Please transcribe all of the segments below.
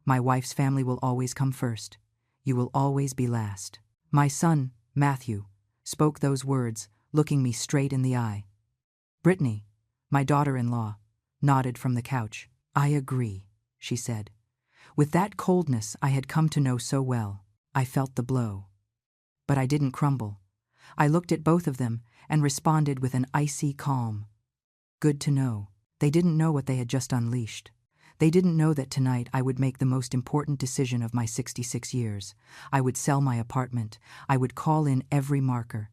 My wife's family will always come first. You will always be last. My son, Matthew, spoke those words, looking me straight in the eye. Brittany, my daughter-in-law, nodded from the couch. I agree, she said. With that coldness I had come to know so well, I felt the blow. But I didn't crumble. I looked at both of them and responded with an icy calm. Good to know. They didn't know what they had just unleashed. They didn't know that tonight I would make the most important decision of my 66 years. I would sell my apartment. I would call in every marker.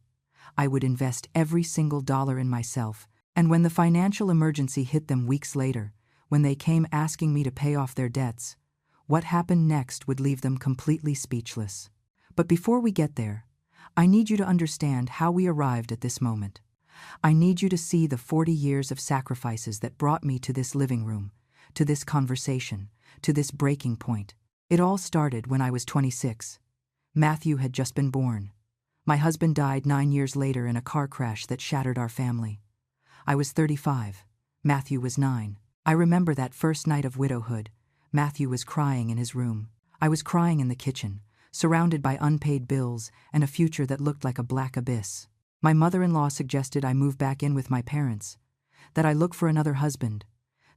I would invest every single dollar in myself. And when the financial emergency hit them weeks later, when they came asking me to pay off their debts, what happened next would leave them completely speechless. But before we get there, I need you to understand how we arrived at this moment. I need you to see the 40 years of sacrifices that brought me to this living room, to this conversation, to this breaking point. It all started when I was 26. Matthew had just been born. My husband died 9 years later in a car crash that shattered our family. I was 35. Matthew was 9. I remember that first night of widowhood. Matthew was crying in his room. I was crying in the kitchen, surrounded by unpaid bills and a future that looked like a black abyss. My mother-in-law suggested I move back in with my parents, that I look for another husband,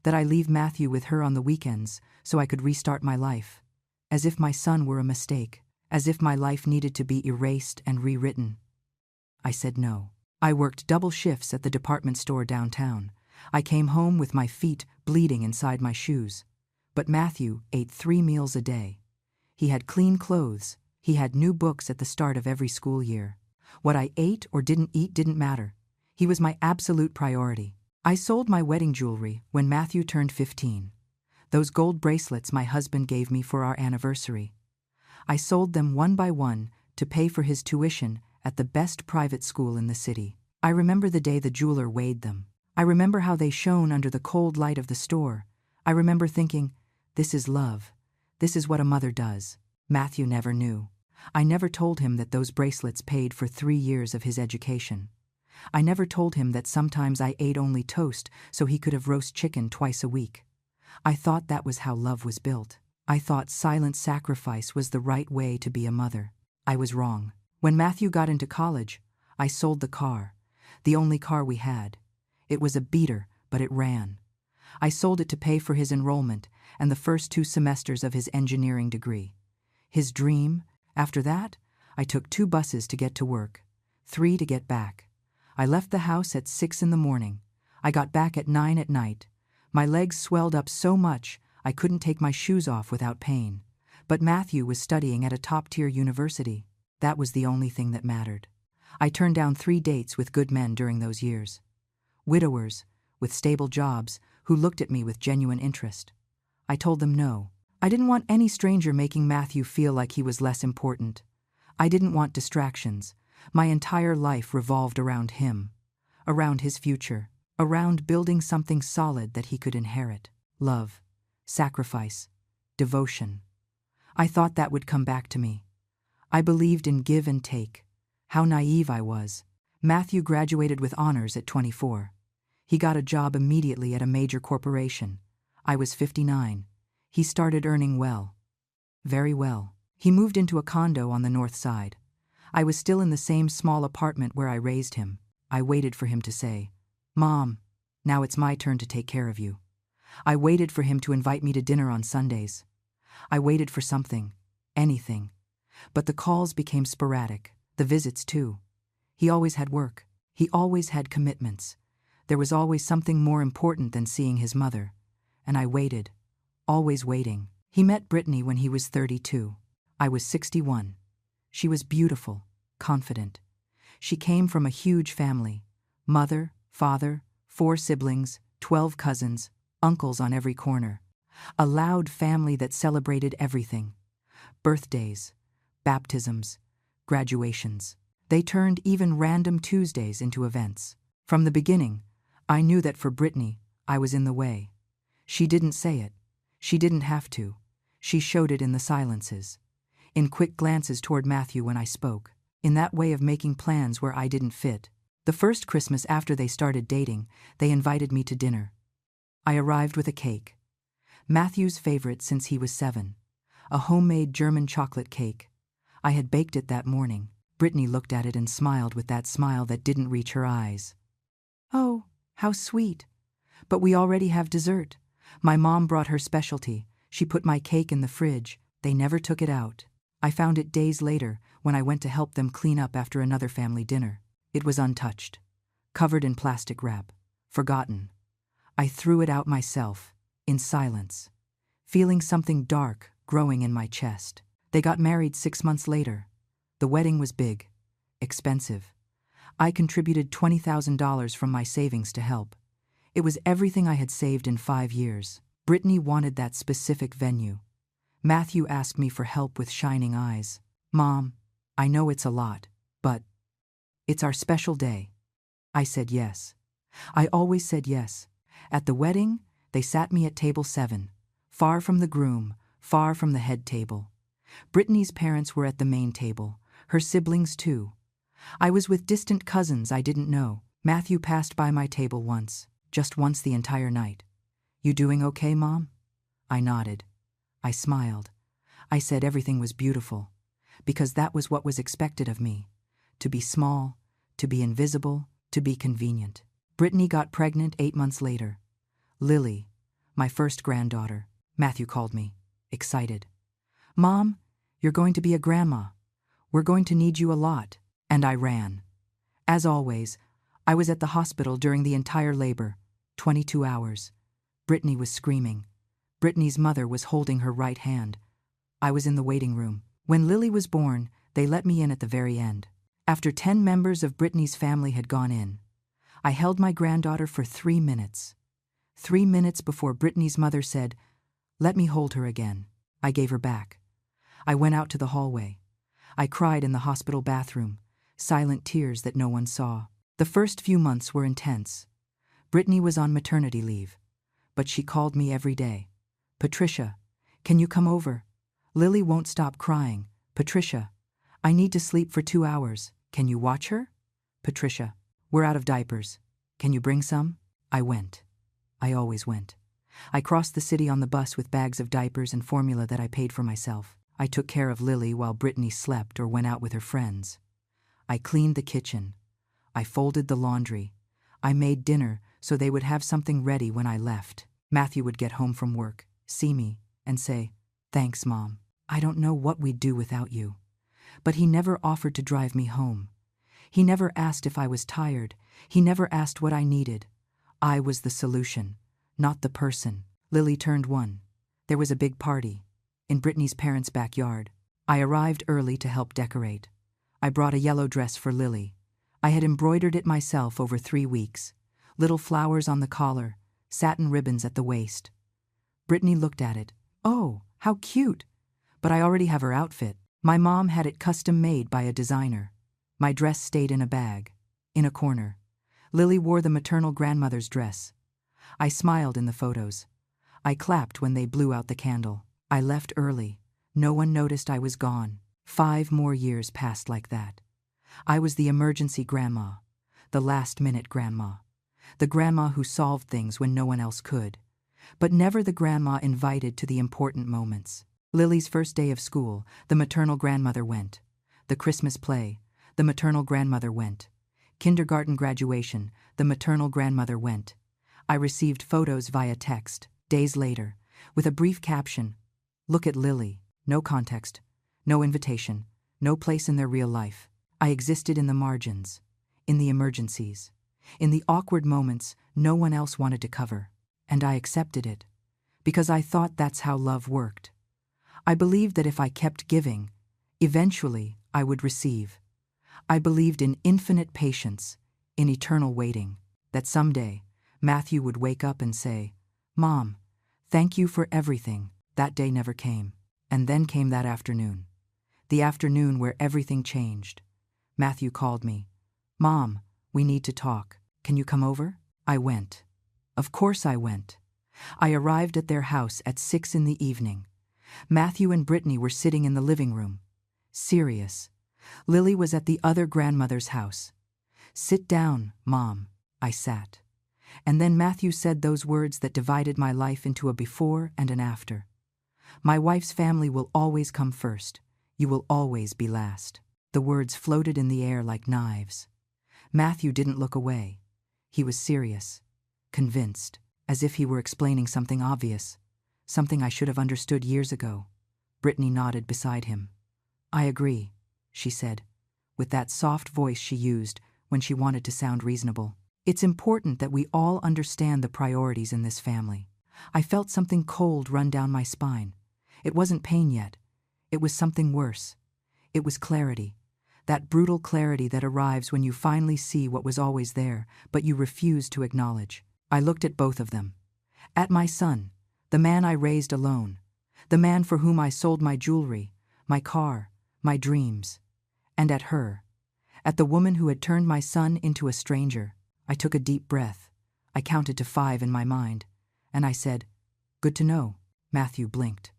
that I leave Matthew with her on the weekends so I could restart my life, as if my son were a mistake, as if my life needed to be erased and rewritten. I said no. I worked double shifts at the department store downtown. I came home with my feet bleeding inside my shoes. But Matthew ate 3 meals a day. He had clean clothes. He had new books at the start of every school year. What I ate or didn't eat didn't matter. He was my absolute priority. I sold my wedding jewelry when Matthew turned 15. Those gold bracelets my husband gave me for our anniversary. I sold them one by one to pay for his tuition at the best private school in the city. I remember the day the jeweler weighed them. I remember how they shone under the cold light of the store. I remember thinking, this is love. This is what a mother does. Matthew never knew. I never told him that those bracelets paid for 3 years of his education. I never told him that sometimes I ate only toast so he could have roast chicken twice a week. I thought that was how love was built. I thought silent sacrifice was the right way to be a mother. I was wrong. When Matthew got into college, I sold the car, the only car we had. It was a beater, but it ran. I sold it to pay for his enrollment and the first 2 semesters of his engineering degree. His dream. After that, I took 2 buses to get to work, 3 to get back. I left the house at 6 in the morning. I got back at 9 at night. My legs swelled up so much I couldn't take my shoes off without pain. But Matthew was studying at a top-tier university. That was the only thing that mattered. I turned down 3 dates with good men during those years. Widowers, with stable jobs, who looked at me with genuine interest. I told them no. I didn't want any stranger making Matthew feel like he was less important. I didn't want distractions. My entire life revolved around him, around his future, around building something solid that he could inherit. Love, sacrifice, devotion. I thought that would come back to me. I believed in give and take. How naive I was. Matthew graduated with honors at 24. He got a job immediately at a major corporation. I was 59. He started earning well. Very well. He moved into a condo on the north side. I was still in the same small apartment where I raised him. I waited for him to say, "Mom, now it's my turn to take care of you." I waited for him to invite me to dinner on Sundays. I waited for something, anything. But the calls became sporadic, the visits too. He always had work. He always had commitments. There was always something more important than seeing his mother. And I waited, always waiting. He met Brittany when he was 32. I was 61. She was beautiful, confident. She came from a huge family. Mother, father, 4 siblings, 12 cousins, uncles on every corner. A loud family that celebrated everything. Birthdays, baptisms, graduations. They turned even random Tuesdays into events. From the beginning, I knew that for Brittany, I was in the way. She didn't say it. She didn't have to. She showed it in the silences. In quick glances toward Matthew when I spoke. In that way of making plans where I didn't fit. The first Christmas after they started dating, they invited me to dinner. I arrived with a cake. Matthew's favorite since he was 7. a homemade German chocolate cake. I had baked it that morning. Brittany looked at it and smiled with that smile that didn't reach her eyes. "Oh, how sweet. But we already have dessert. My mom brought her specialty. She put my cake in the fridge. They never took it out. I found it days later when I went to help them clean up after another family dinner. It was untouched, covered in plastic wrap, forgotten. I threw it out myself, in silence, feeling something dark growing in my chest. They got married 6 months later. The wedding was big, expensive. I contributed $20,000 from my savings to help. It was everything I had saved in 5 years. Brittany wanted that specific venue. Matthew asked me for help with shining eyes. "Mom, I know it's a lot, but it's our special day." I said yes. I always said yes. At the wedding, they sat me at table 7, far from the groom, far from the head table. Brittany's parents were at the main table, her siblings too. I was with distant cousins I didn't know. Matthew passed by my table once, just once the entire night. "You doing okay, Mom?" I nodded. I smiled. I said everything was beautiful, because that was what was expected of me. To be small, to be invisible, to be convenient. Brittany got pregnant 8 months later. Lily, my first granddaughter. Matthew called me, excited. "Mom, you're going to be a grandma. We're going to need you a lot." And I ran. As always, I was at the hospital during the entire labor, 22 hours. Brittany was screaming. Brittany's mother was holding her right hand. I was in the waiting room. When Lily was born, they let me in at the very end. After 10 members of Brittany's family had gone in, I held my granddaughter for 3 minutes. 3 minutes before Brittany's mother said, "Let me hold her again." I gave her back. I went out to the hallway. I cried in the hospital bathroom, silent tears that no one saw. The first few months were intense. Brittany was on maternity leave, but she called me every day. "Patricia, can you come over? Lily won't stop crying. Patricia, I need to sleep for 2 hours. Can you watch her? Patricia, we're out of diapers. Can you bring some?" I went. I always went. I crossed the city on the bus with bags of diapers and formula that I paid for myself. I took care of Lily while Brittany slept or went out with her friends. I cleaned the kitchen. I folded the laundry. I made dinner so they would have something ready when I left. Matthew would get home from work, see me, and say, "Thanks, Mom. I don't know what we'd do without you." But he never offered to drive me home. He never asked if I was tired. He never asked what I needed. I was the solution, not the person. Lily turned 1. There was a big party in Brittany's parents' backyard. I arrived early to help decorate. I brought a yellow dress for Lily. I had embroidered it myself over 3 weeks. Little flowers on the collar, satin ribbons at the waist. Brittany looked at it. "Oh, how cute! But I already have her outfit." My mom had it custom made by a designer. My dress stayed in a bag, in a corner. Lily wore the maternal grandmother's dress. I smiled in the photos. I clapped when they blew out the candle. I left early. No one noticed I was gone. 5 more years passed like that. I was the emergency grandma, the last-minute grandma, the grandma who solved things when no one else could, but never the grandma invited to the important moments. Lily's first day of school, the maternal grandmother went. The Christmas play, the maternal grandmother went. Kindergarten graduation, the maternal grandmother went. I received photos via text, days later, with a brief caption, "Look at Lily." No context, no invitation, no place in their real life. I existed in the margins, in the emergencies, in the awkward moments no one else wanted to cover. And I accepted it, because I thought that's how love worked. I believed that if I kept giving, eventually I would receive. I believed in infinite patience, in eternal waiting, that someday Matthew would wake up and say, "Mom, thank you for everything." That day never came. And then came that afternoon. The afternoon where everything changed. Matthew called me. "Mom, we need to talk. Can you come over?" I went. Of course I went. I arrived at their house at 6 in the evening. Matthew and Brittany were sitting in the living room. Serious. Lily was at the other grandmother's house. "Sit down, Mom." I sat. And then Matthew said those words that divided my life into a before and an after. My wife's family will always come first. You will always be last. The words floated in the air like knives. Matthew didn't look away. He was serious, convinced, as if he were explaining something obvious, something I should have understood years ago. Brittany nodded beside him. I agree, she said, with that soft voice she used when she wanted to sound reasonable. It's important that we all understand the priorities in this family. I felt something cold run down my spine. It wasn't pain yet. It was something worse. It was clarity. That brutal clarity that arrives when you finally see what was always there, but you refuse to acknowledge. I looked at both of them. At my son, the man I raised alone, the man for whom I sold my jewelry, my car, my dreams. And at her, at the woman who had turned my son into a stranger. I took a deep breath. I counted to 5 in my mind, and I said, "Good to know." Matthew blinked.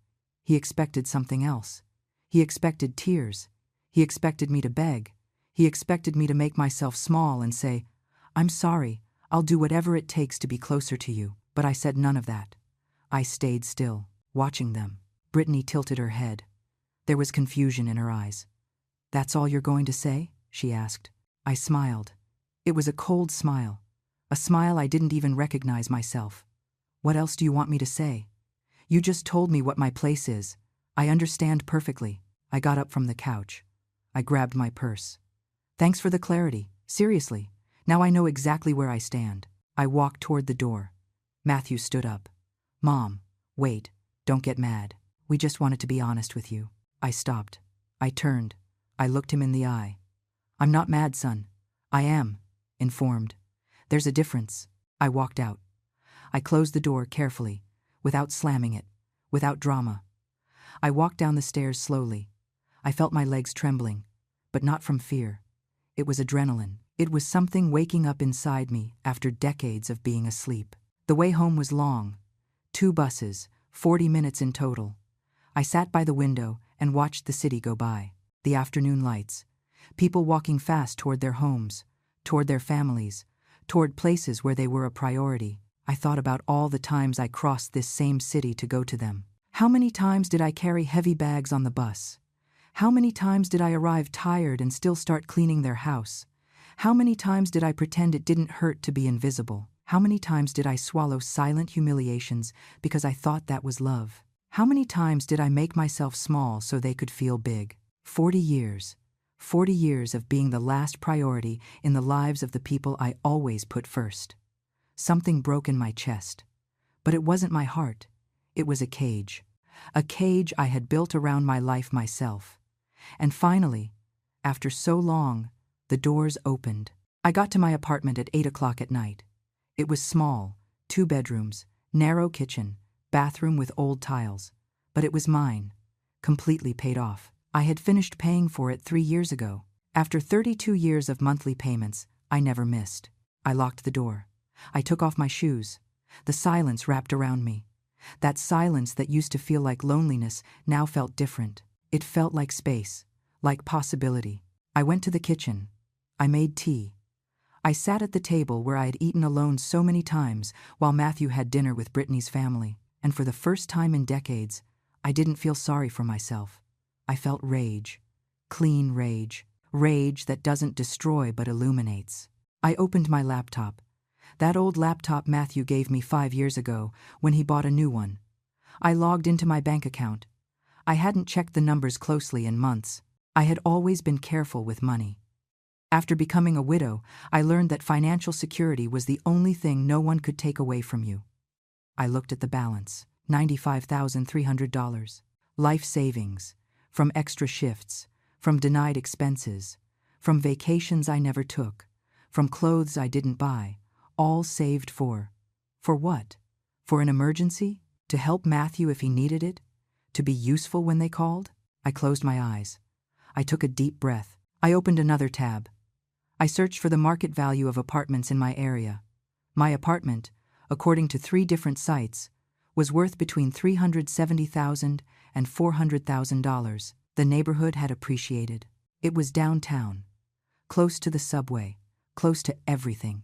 He expected something else. He expected tears. He expected me to beg. He expected me to make myself small and say, "I'm sorry, I'll do whatever it takes to be closer to you." But I said none of that. I stayed still, watching them. Brittany tilted her head. There was confusion in her eyes. "That's all you're going to say?" she asked. I smiled. It was a cold smile, a smile I didn't even recognize myself. "What else do you want me to say? You just told me what my place is. I understand perfectly." I got up from the couch. I grabbed my purse. "Thanks for the clarity. Seriously, now I know exactly where I stand." I walked toward the door. Matthew stood up. "Mom, wait, don't get mad. We just wanted to be honest with you." I stopped. I turned. I looked him in the eye. "I'm not mad, son. I am informed. There's a difference." I walked out. I closed the door carefully, without slamming it, without drama. I walked down the stairs slowly. I felt my legs trembling, but not from fear. It was adrenaline. It was something waking up inside me after decades of being asleep. The way home was long. 2 buses, 40 minutes in total. I sat by the window and watched the city go by. The afternoon lights. People walking fast toward their homes, toward their families, toward places where they were a priority. I thought about all the times I crossed this same city to go to them. How many times did I carry heavy bags on the bus? How many times did I arrive tired and still start cleaning their house? How many times did I pretend it didn't hurt to be invisible? How many times did I swallow silent humiliations because I thought that was love? How many times did I make myself small so they could feel big? 40 years. 40 years of being the last priority in the lives of the people I always put first. Something broke in my chest. But it wasn't my heart. It was a cage. A cage I had built around my life myself. And finally, after so long, the doors opened. I got to my apartment at 8 o'clock at night. It was small, 2 bedrooms, narrow kitchen, bathroom with old tiles. But it was mine, completely paid off. I had finished paying for it 3 years ago. After 32 years of monthly payments, I never missed. I locked the door. I took off my shoes. The silence wrapped around me. That silence that used to feel like loneliness now felt different. It felt like space, like possibility. I went to the kitchen. I made tea. I sat at the table where I had eaten alone so many times while Matthew had dinner with Brittany's family. And for the first time in decades, I didn't feel sorry for myself. I felt rage. Clean rage. Rage that doesn't destroy but illuminates. I opened my laptop. That old laptop Matthew gave me 5 years ago when he bought a new one. I logged into my bank account. I hadn't checked the numbers closely in months. I had always been careful with money. After becoming a widow, I learned that financial security was the only thing no one could take away from you. I looked at the balance. $95,300. Life savings. From extra shifts. From denied expenses. From vacations I never took. From clothes I didn't buy. All saved for what? For an emergency? To help Matthew if he needed it? To be useful when they called? I closed my eyes. I took a deep breath. I opened another tab. I searched for the market value of apartments in my area. My apartment, according to 3 different sites, was worth between $370,000 and $400,000. The neighborhood had appreciated. It was downtown, close to the subway, close to everything.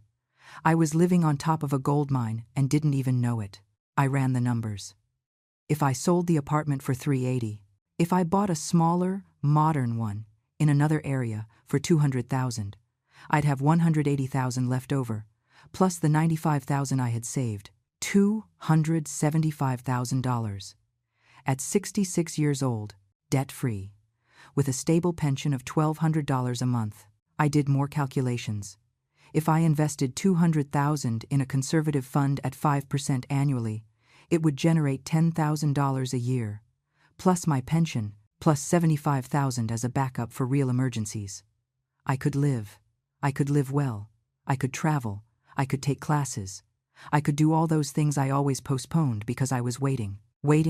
I was living on top of a gold mine and didn't even know it. I ran the numbers. If I sold the apartment for $380, if I bought a smaller, modern one in another area for $200,000, I'd have $180,000 left over, plus the $95,000 I had saved, $275,000. At 66 years old, debt-free, with a stable pension of $1,200 a month, I did more calculations. If I invested $200,000 in a conservative fund at 5% annually, it would generate $10,000 a year, plus my pension, plus $75,000 as a backup for real emergencies. I could live well, I could travel, I could take classes, I could do all those things I always postponed because I was waiting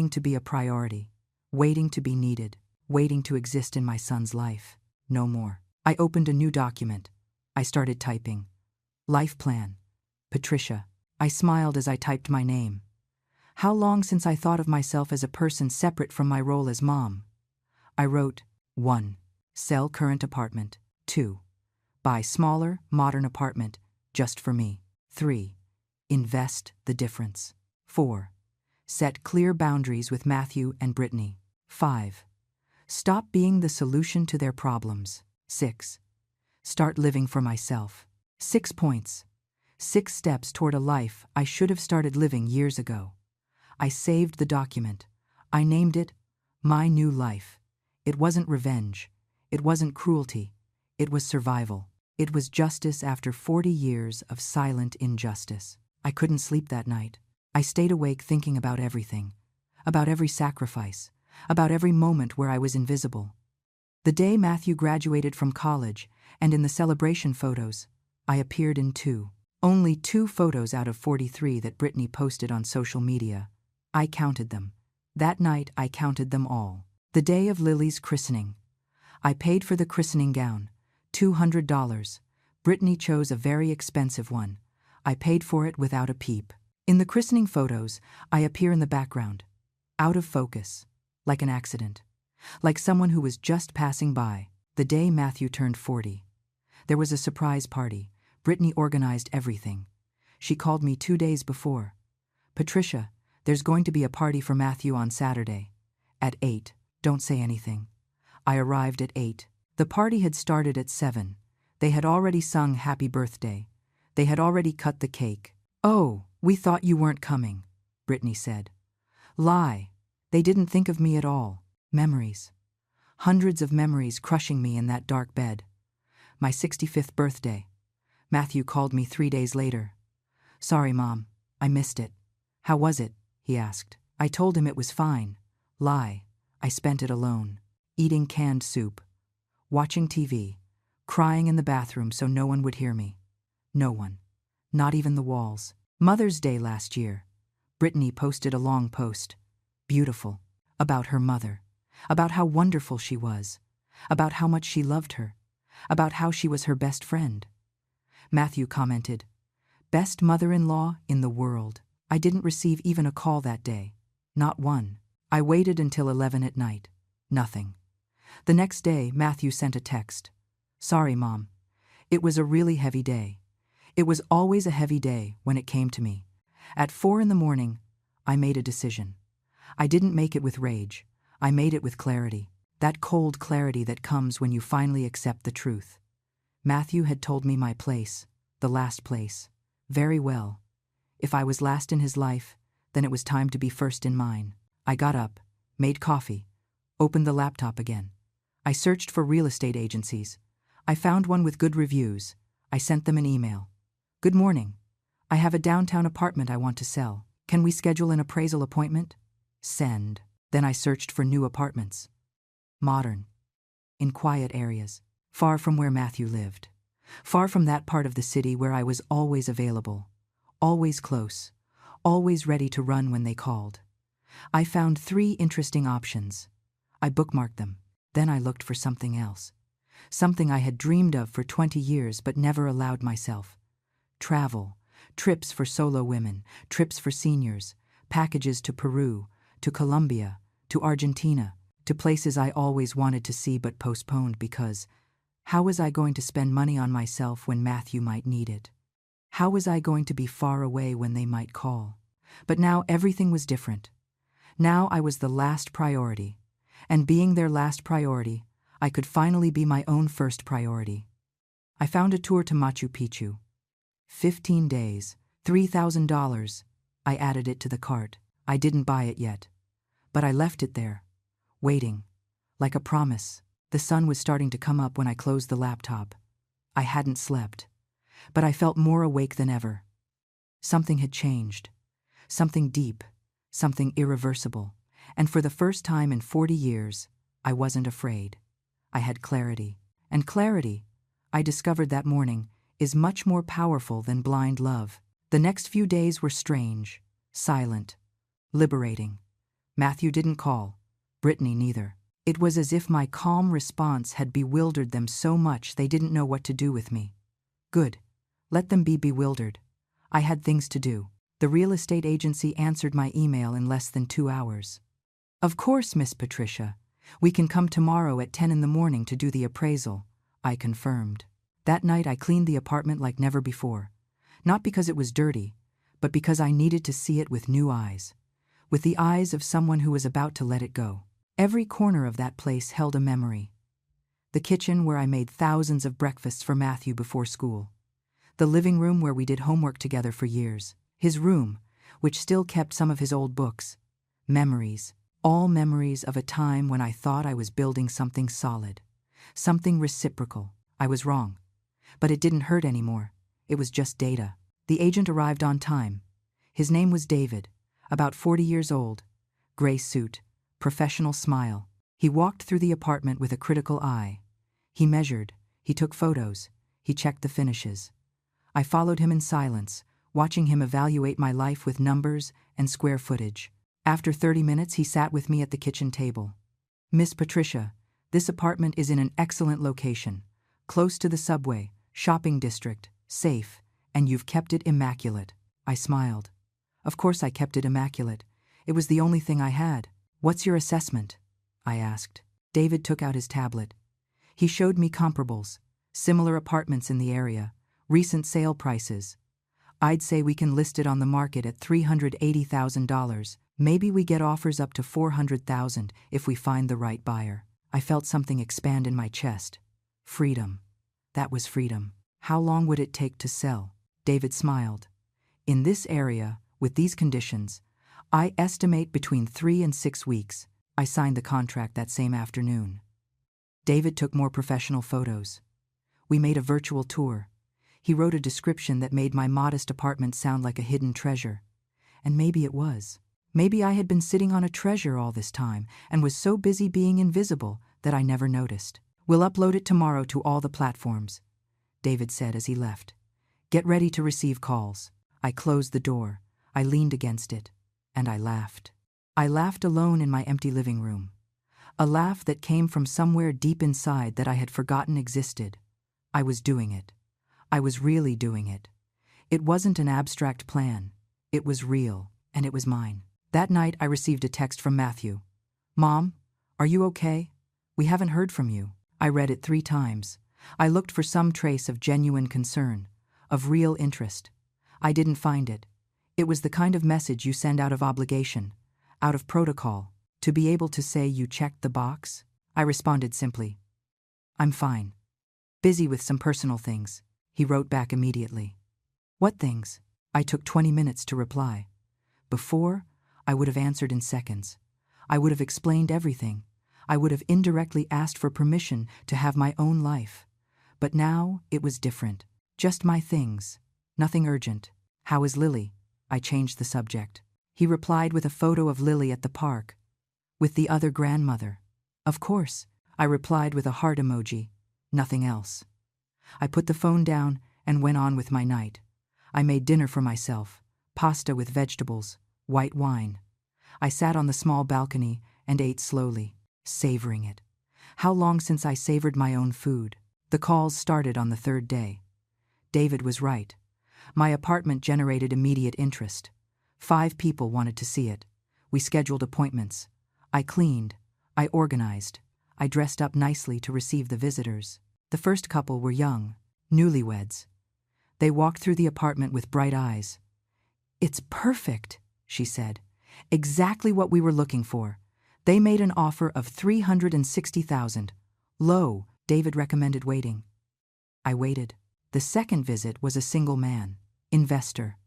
to be a priority, waiting to be needed, waiting to exist in my son's life. No more. I opened a new document. I started typing. Life plan. Patricia. I smiled as I typed my name. How long since I thought of myself as a person separate from my role as mom? I wrote, 1. Sell current apartment. 2. Buy smaller, modern apartment, just for me. 3. Invest the difference. 4. Set clear boundaries with Matthew and Brittany. 5. Stop being the solution to their problems. 6. Start living for myself. 6 points. 6 steps toward a life I should have started living years ago. I saved the document. I named it My New Life. It wasn't revenge. It wasn't cruelty. It was survival. It was justice after 40 years of silent injustice. I couldn't sleep that night. I stayed awake thinking about everything, about every sacrifice, about every moment where I was invisible. The day Matthew graduated from college, and in the celebration photos, I appeared in 2. Only 2 photos out of 43 that Brittany posted on social media. I counted them. That night I counted them all. The day of Lily's christening. I paid for the christening gown, $200. Brittany chose a very expensive one. I paid for it without a peep. In the christening photos, I appear in the background, out of focus, like an accident, like someone who was just passing by. The day Matthew turned 40. There was a surprise party. Brittany organized everything. She called me 2 days before. Patricia, there's going to be a party for Matthew on Saturday. At 8, don't say anything. I arrived at 8. The party had started at 7. They had already sung Happy Birthday. They had already cut the cake. Oh, we thought you weren't coming, Brittany said. Lie. They didn't think of me at all. Memories. Hundreds of memories crushing me in that dark bed. My 65th birthday. Matthew called me 3 days later. Sorry, Mom. I missed it. How was it? He asked. I told him it was fine. Lie. I spent it alone. Eating canned soup. Watching TV. Crying in the bathroom so no one would hear me. No one. Not even the walls. Mother's Day last year. Brittany posted a long post. Beautiful. About her mother. About how wonderful she was. About how much she loved her. About how she was her best friend. Matthew commented, Best mother-in-law in the world. I didn't receive even a call that day. Not one. I waited until 11 at night. Nothing. The next day, Matthew sent a text. Sorry, Mom. It was a really heavy day. It was always a heavy day when it came to me. At 4 a.m, I made a decision. I didn't make it with rage. I made it with clarity. That cold clarity that comes when you finally accept the truth. Matthew had told me my place, the last place, very well. If I was last in his life, then it was time to be first in mine. I got up, made coffee, opened the laptop again. I searched for real estate agencies. I found one with good reviews. I sent them an email. Good morning. I have a downtown apartment I want to sell. Can we schedule an appraisal appointment? Send. Then I searched for new apartments. Modern. In quiet areas. Far from where Matthew lived. Far from that part of the city where I was always available. Always close. Always ready to run when they called. I found 3 interesting options. I bookmarked them. Then I looked for something else. Something I had dreamed of for 20 years but never allowed myself. Travel. Trips for solo women. Trips for seniors. Packages to Peru. To Colombia. To Argentina. To places I always wanted to see but postponed because how was I going to spend money on myself when Matthew might need it? How was I going to be far away when they might call? But now everything was different. Now I was the last priority. And being their last priority, I could finally be my own first priority. I found a tour to Machu Picchu. 15 days, $3,000. I added it to the cart. I didn't buy it yet. But I left it there, waiting, like a promise. The sun was starting to come up when I closed the laptop. I hadn't slept, but I felt more awake than ever. Something had changed. Something deep, something irreversible. And for the first time in 40 years, I wasn't afraid. I had clarity. And clarity, I discovered that morning, is much more powerful than blind love. The next few days were strange, silent, liberating. Matthew didn't call, Brittany neither. It was as if my calm response had bewildered them so much they didn't know what to do with me. Good. Let them be bewildered. I had things to do. The real estate agency answered my email in less than 2 hours. Of course, Miss Patricia. We can come tomorrow at 10 in the morning to do the appraisal, I confirmed. That night I cleaned the apartment like never before. Not because it was dirty, but because I needed to see it with new eyes. With the eyes of someone who was about to let it go. Every corner of that place held a memory. The kitchen where I made thousands of breakfasts for Matthew before school. The living room where we did homework together for years. His room, which still kept some of his old books. Memories. All memories of a time when I thought I was building something solid. Something reciprocal. I was wrong. But it didn't hurt anymore. It was just data. The agent arrived on time. His name was David, about 40 years old. Gray suit, professional smile. He walked through the apartment with a critical eye. He measured, he took photos, he checked the finishes. I followed him in silence, watching him evaluate my life with numbers and square footage. After 30 minutes, he sat with me at the kitchen table. Miss Patricia, this apartment is in an excellent location, close to the subway, shopping district, safe, and you've kept it immaculate. I smiled. Of course I kept it immaculate. It was the only thing I had. What's your assessment? I asked. David took out his tablet. He showed me comparables, similar apartments in the area, recent sale prices. I'd say we can list it on the market at $380,000. Maybe we get offers up to $400,000 if we find the right buyer. I felt something expand in my chest. Freedom. That was freedom. How long would it take to sell? David smiled. In this area, with these conditions, I estimate between 3 and 6 weeks. I signed the contract that same afternoon. David took more professional photos. We made a virtual tour. He wrote a description that made my modest apartment sound like a hidden treasure. And maybe it was. Maybe I had been sitting on a treasure all this time and was so busy being invisible that I never noticed. We'll upload it tomorrow to all the platforms, David said as he left. Get ready to receive calls. I closed the door. I leaned against it. And I laughed. I laughed alone in my empty living room. A laugh that came from somewhere deep inside that I had forgotten existed. I was doing it. I was really doing it. It wasn't an abstract plan. It was real, and it was mine. That night I received a text from Matthew. Mom, are you okay? We haven't heard from you. I read it 3 times. I looked for some trace of genuine concern, of real interest. I didn't find it. It was the kind of message you send out of obligation, out of protocol, to be able to say you checked the box. I responded simply. I'm fine. Busy with some personal things. He wrote back immediately. What things? I took 20 minutes to reply. Before, I would have answered in seconds. I would have explained everything. I would have indirectly asked for permission to have my own life. But now it was different. Just my things. Nothing urgent. How is Lily? I changed the subject. He replied with a photo of Lily at the park. With the other grandmother. Of course. I replied with a heart emoji. Nothing else. I put the phone down and went on with my night. I made dinner for myself. Pasta with vegetables. White wine. I sat on the small balcony and ate slowly, savoring it. How long since I savored my own food? The calls started on the 3rd day. David was right. My apartment generated immediate interest. 5 people wanted to see it. We scheduled appointments. I cleaned. I organized. I dressed up nicely to receive the visitors. The first couple were young, newlyweds. They walked through the apartment with bright eyes. It's perfect, she said. Exactly what we were looking for. They made an offer of $360,000. Low, David recommended waiting. I waited. The second visit was a single man, investor.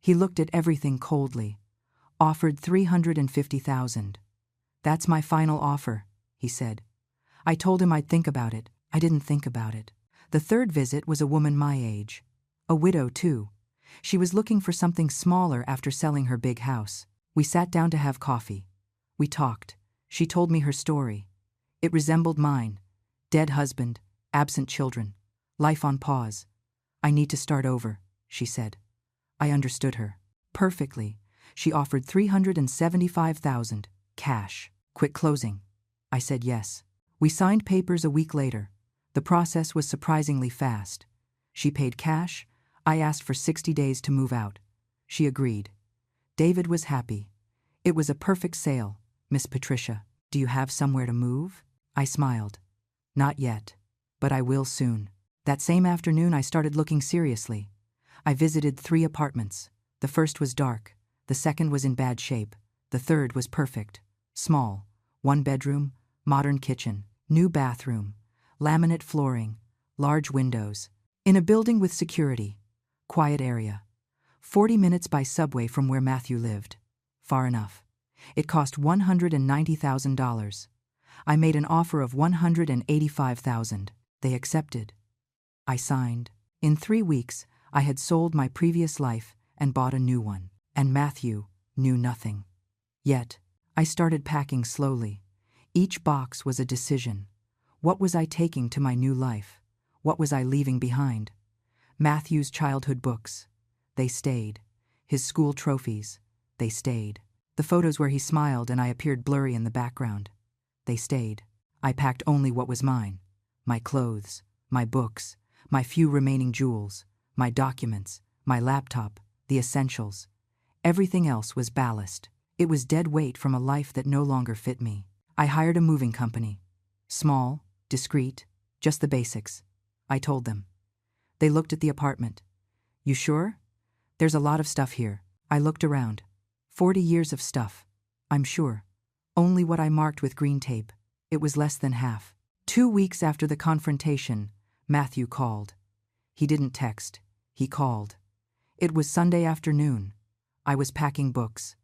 He looked at everything coldly. Offered $350,000. That's my final offer, he said. I told him I'd think about it. I didn't think about it. The third visit was a woman my age. A widow, too. She was looking for something smaller after selling her big house. We sat down to have coffee. We talked. She told me her story. It resembled mine. Dead husband, absent children, life on pause. I need to start over, she said. I understood her. Perfectly. She offered $375,000, cash. Quick closing. I said yes. We signed papers a week later. The process was surprisingly fast. She paid cash. I asked for 60 days to move out. She agreed. David was happy. It was a perfect sale, Miss Patricia. Do you have somewhere to move? I smiled. Not yet, but I will soon. That same afternoon I started looking seriously. I visited 3 apartments. The first was dark. The second was in bad shape. The third was perfect. Small. 1 bedroom, modern kitchen, new bathroom, laminate flooring, large windows. In a building with security. Quiet area. 40 minutes by subway from where Matthew lived. Far enough. It cost $190,000. I made an offer of $185,000. They accepted. I signed. In 3 weeks, I had sold my previous life and bought a new one. And Matthew knew nothing. Yet, I started packing slowly. Each box was a decision. What was I taking to my new life? What was I leaving behind? Matthew's childhood books. They stayed. His school trophies. They stayed. The photos where he smiled and I appeared blurry in the background. They stayed. I packed only what was mine. My clothes, my books, my few remaining jewels, my documents, my laptop, the essentials. Everything else was ballast. It was dead weight from a life that no longer fit me. I hired a moving company. Small, discreet, just the basics. I told them. They looked at the apartment. You sure? There's a lot of stuff here. I looked around. 40 years of stuff. I'm sure. Only what I marked with green tape. It was less than half. 2 weeks after the confrontation, Matthew called. He didn't text. He called. It was Sunday afternoon. I was packing books.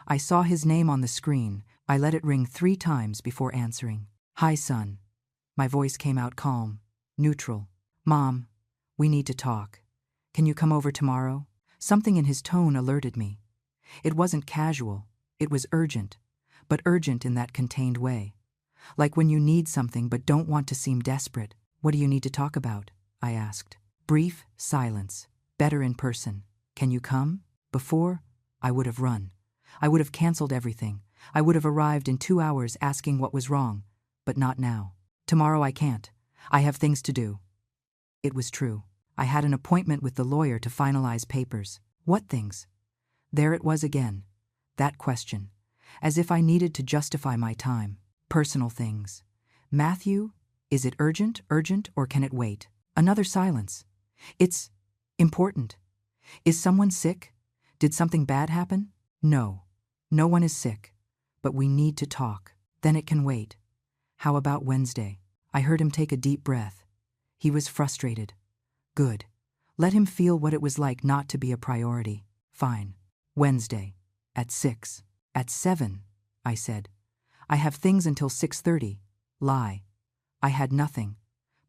I saw his name on the screen. I let it ring 3 times before answering. Hi, son. My voice came out calm, neutral. Mom, we need to talk. Can you come over tomorrow? Something in his tone alerted me. It wasn't casual. It was urgent, but urgent in that contained way. Like when you need something but don't want to seem desperate. What do you need to talk about? I asked. Brief silence. Better in person. Can you come? Before, I would have run. I would have canceled everything. I would have arrived in 2 hours asking what was wrong, but not now. Tomorrow I can't. I have things to do. It was true. I had an appointment with the lawyer to finalize papers. What things? There it was again. That question. As if I needed to justify my time. Personal things. Matthew, is it urgent, or can it wait? Another silence. It's important. Is someone sick? Did something bad happen? No. No one is sick. But we need to talk. Then it can wait. How about Wednesday? I heard him take a deep breath. He was frustrated. Good. Let him feel what it was like not to be a priority. Fine. Wednesday. At 6. At 7, I said. I have things until 6:30. Lie. I had nothing.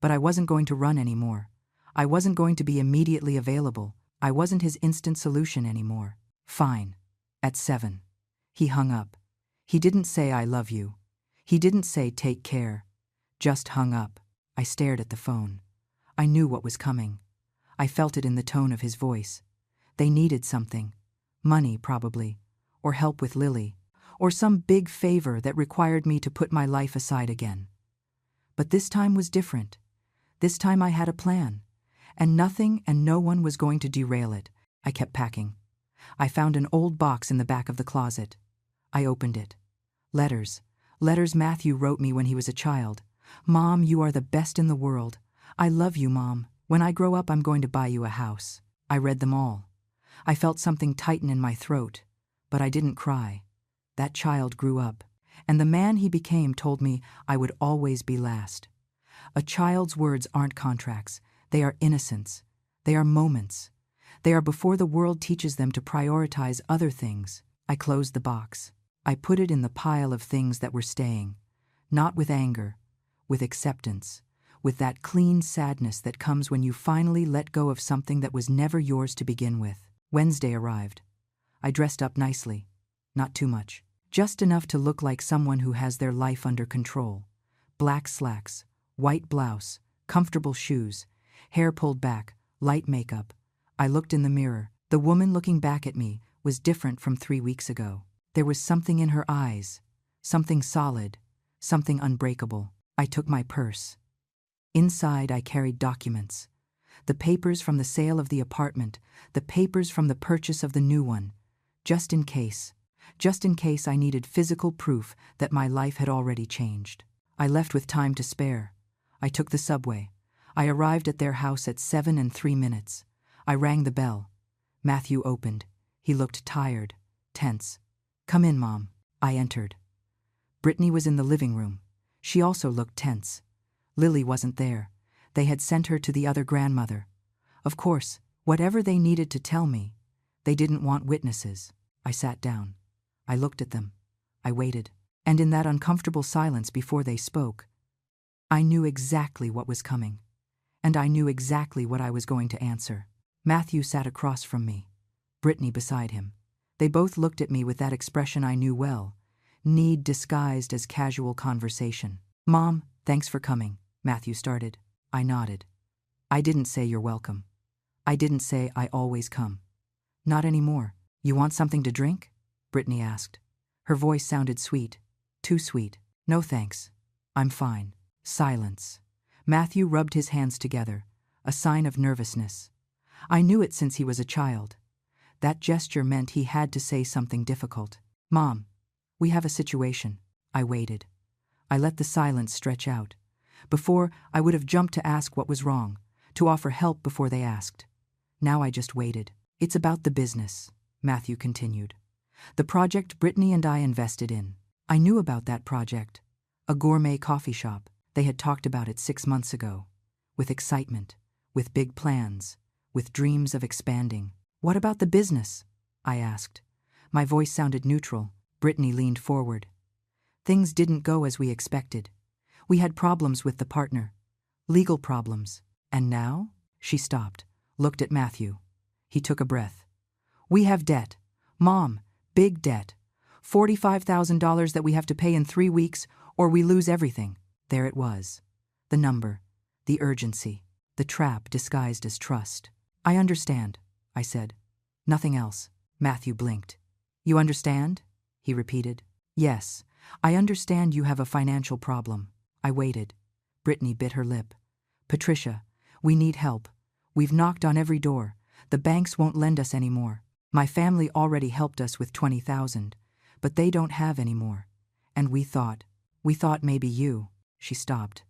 But I wasn't going to run anymore. I wasn't going to be immediately available. I wasn't his instant solution anymore. Fine. At 7. He hung up. He didn't say I love you. He didn't say take care. Just hung up. I stared at the phone. I knew what was coming. I felt it in the tone of his voice. They needed something. Money, probably. Or help with Lily. Or some big favor that required me to put my life aside again. But this time was different. This time I had a plan. And nothing and no one was going to derail it. I kept packing. I found an old box in the back of the closet. I opened it. Letters. Letters Matthew wrote me when he was a child. Mom, you are the best in the world. I love you, Mom. When I grow up, I'm going to buy you a house. I read them all. I felt something tighten in my throat, but I didn't cry. That child grew up, and the man he became told me I would always be last. A child's words aren't contracts, they are innocence. They are moments. They are before the world teaches them to prioritize other things. I closed the box. I put it in the pile of things that were staying, not with anger, with acceptance, with that clean sadness that comes when you finally let go of something that was never yours to begin with. Wednesday arrived. I dressed up nicely. Not too much. Just enough to look like someone who has their life under control. Black slacks, white blouse, comfortable shoes, hair pulled back, light makeup. I looked in the mirror. The woman looking back at me was different from 3 weeks ago. There was something in her eyes, something solid, something unbreakable. I took my purse. Inside I carried documents. The papers from the sale of the apartment, the papers from the purchase of the new one. Just in case I needed physical proof that my life had already changed. I left with time to spare. I took the subway. I arrived at their house at 7:03. I rang the bell. Matthew opened. He looked tired, tense. "Come in, Mom." I entered. Brittany was in the living room. She also looked tense. Lily wasn't there. They had sent her to the other grandmother. Of course, whatever they needed to tell me, they didn't want witnesses. I sat down. I looked at them. I waited. And in that uncomfortable silence before they spoke, I knew exactly what was coming. And I knew exactly what I was going to answer. Matthew sat across from me, Brittany beside him. They both looked at me with that expression I knew well, need disguised as casual conversation. "Mom, thanks for coming," Matthew started. I nodded. "I didn't say you're welcome. I didn't say I always come. Not anymore. You want something to drink?" Brittany asked. Her voice sounded sweet. Too sweet. "No thanks. I'm fine." Silence. Matthew rubbed his hands together, a sign of nervousness. I knew it since he was a child. That gesture meant he had to say something difficult. "Mom, we have a situation." I waited. I let the silence stretch out. Before, I would have jumped to ask what was wrong, to offer help before they asked. Now I just waited. "It's about the business," Matthew continued. "The project Brittany and I invested in. I knew about that project. A gourmet coffee shop. They had talked about it 6 months ago. With excitement, with big plans, with dreams of expanding. What about the business?" I asked. My voice sounded neutral. Brittany leaned forward. "Things didn't go as we expected. We had problems with the partner. Legal problems. And now?" She stopped, looked at Matthew. He took a breath. "We have debt. Mom, big debt. $45,000 that we have to pay in 3 weeks, or we lose everything." There it was. The number. The urgency. The trap disguised as trust. "I understand," I said. "Nothing else." Matthew blinked. "You understand?" he repeated. "Yes, I understand you have a financial problem." I waited. Brittany bit her lip. "Patricia, we need help. We've knocked on every door. The banks won't lend us any more. My family already helped us with $20,000, but they don't have any more. And we thought maybe you." She stopped.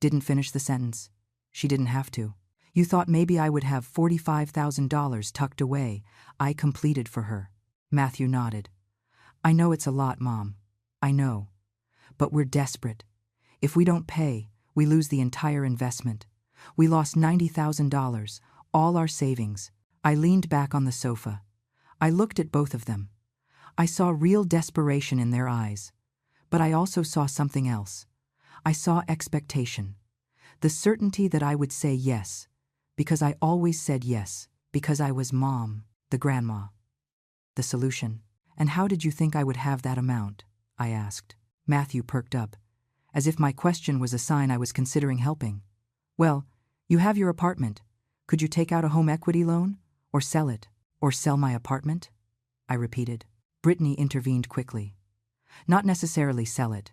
Didn't finish the sentence. She didn't have to. "You thought maybe I would have $45,000 tucked away," I completed for her. Matthew nodded. "I know it's a lot, Mom. I know. But we're desperate. If we don't pay, we lose the entire investment. We lost $90,000, all our savings." I leaned back on the sofa. I looked at both of them. I saw real desperation in their eyes. But I also saw something else. I saw expectation. The certainty that I would say yes, because I always said yes, because I was Mom, the grandma. The solution. "And how did you think I would have that amount?" I asked. Matthew perked up, as if my question was a sign I was considering helping. "Well, you have your apartment. Could you take out a home equity loan? Or sell it? Or sell my apartment?" I repeated. Brittany intervened quickly. "Not necessarily sell it.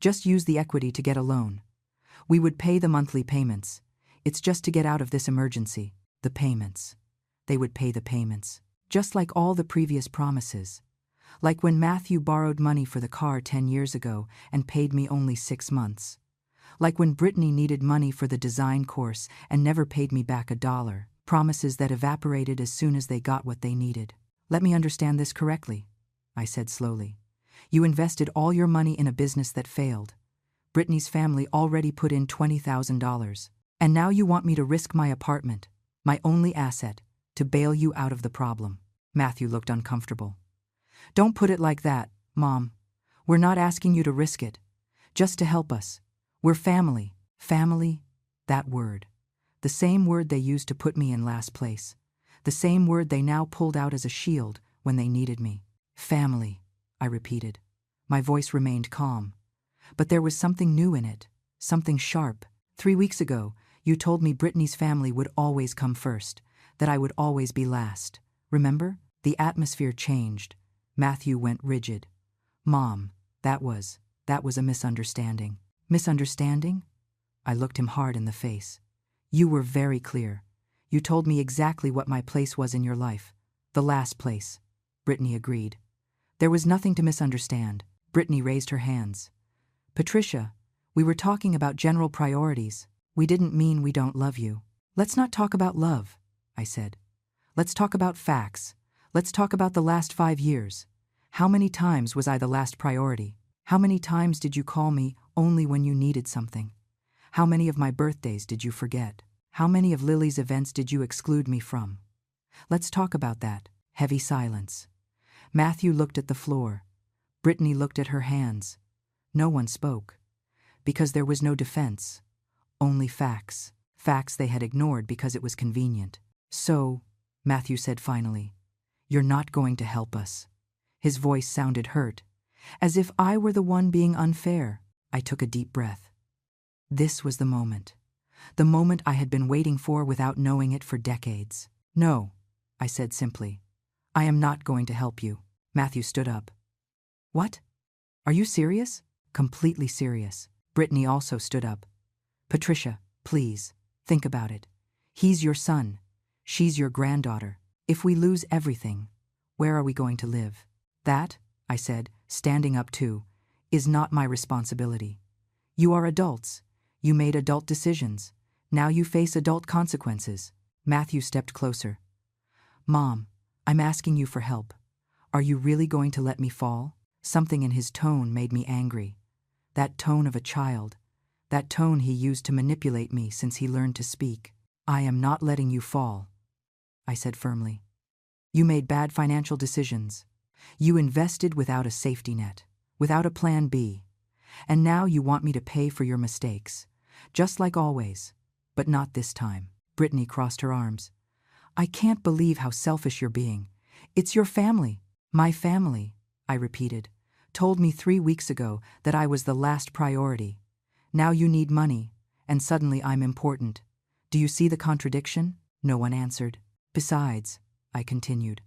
Just use the equity to get a loan. We would pay the monthly payments. It's just to get out of this emergency." The payments. They would pay the payments. Just like all the previous promises. Like when Matthew borrowed money for the car 10 years ago and paid me only 6 months. Like when Brittany needed money for the design course and never paid me back $1. Promises that evaporated as soon as they got what they needed. "Let me understand this correctly," I said slowly. You invested all your money in a business that failed. Brittany's family already put in $20,000. And now you want me to risk my apartment, my only asset, to bail you out of the problem. Matthew looked uncomfortable. Don't put it like that, Mom. We're not asking you to risk it. Just to help us. We're family. Family? That word. The same word they used to put me in last place. The same word they now pulled out as a shield when they needed me. Family, I repeated. My voice remained calm. But there was something new in it. Something sharp. 3 weeks ago, you told me Brittany's family would always come first, that I would always be last. Remember? The atmosphere changed. Matthew went rigid. Mom, that was a misunderstanding. Misunderstanding? I looked him hard in the face. You were very clear. You told me exactly what my place was in your life. The last place. Brittany agreed. There was nothing to misunderstand. Brittany raised her hands. Patricia, we were talking about general priorities. We didn't mean we don't love you. Let's not talk about love, I said. Let's talk about facts. Let's talk about the last 5 years. How many times was I the last priority? How many times did you call me only when you needed something? How many of my birthdays did you forget? How many of Lily's events did you exclude me from? Let's talk about that. Heavy silence. Matthew looked at the floor. Brittany looked at her hands. No one spoke. Because there was no defense. Only facts. Facts they had ignored because it was convenient. So, Matthew said finally, you're not going to help us. His voice sounded hurt, as if I were the one being unfair. I took a deep breath. This was the moment. The moment I had been waiting for without knowing it for decades. No, I said simply. I am not going to help you. Matthew stood up. What? Are you serious? Completely serious. Brittany also stood up. Patricia, please, think about it. He's your son. She's your granddaughter. If we lose everything, where are we going to live? That, I said, standing up too, is not my responsibility. You are adults. You made adult decisions. Now you face adult consequences. Matthew stepped closer. Mom, I'm asking you for help. Are you really going to let me fall? Something in his tone made me angry. That tone of a child. That tone he used to manipulate me since he learned to speak. I am not letting you fall, I said firmly. You made bad financial decisions. You invested without a safety net, without a plan B. And now you want me to pay for your mistakes. Just like always. But not this time. Brittany crossed her arms. I can't believe how selfish you're being. It's your family. My family, I repeated, told me 3 weeks ago that I was the last priority. Now you need money, and suddenly I'm important. Do you see the contradiction? No one answered. Besides, I continued,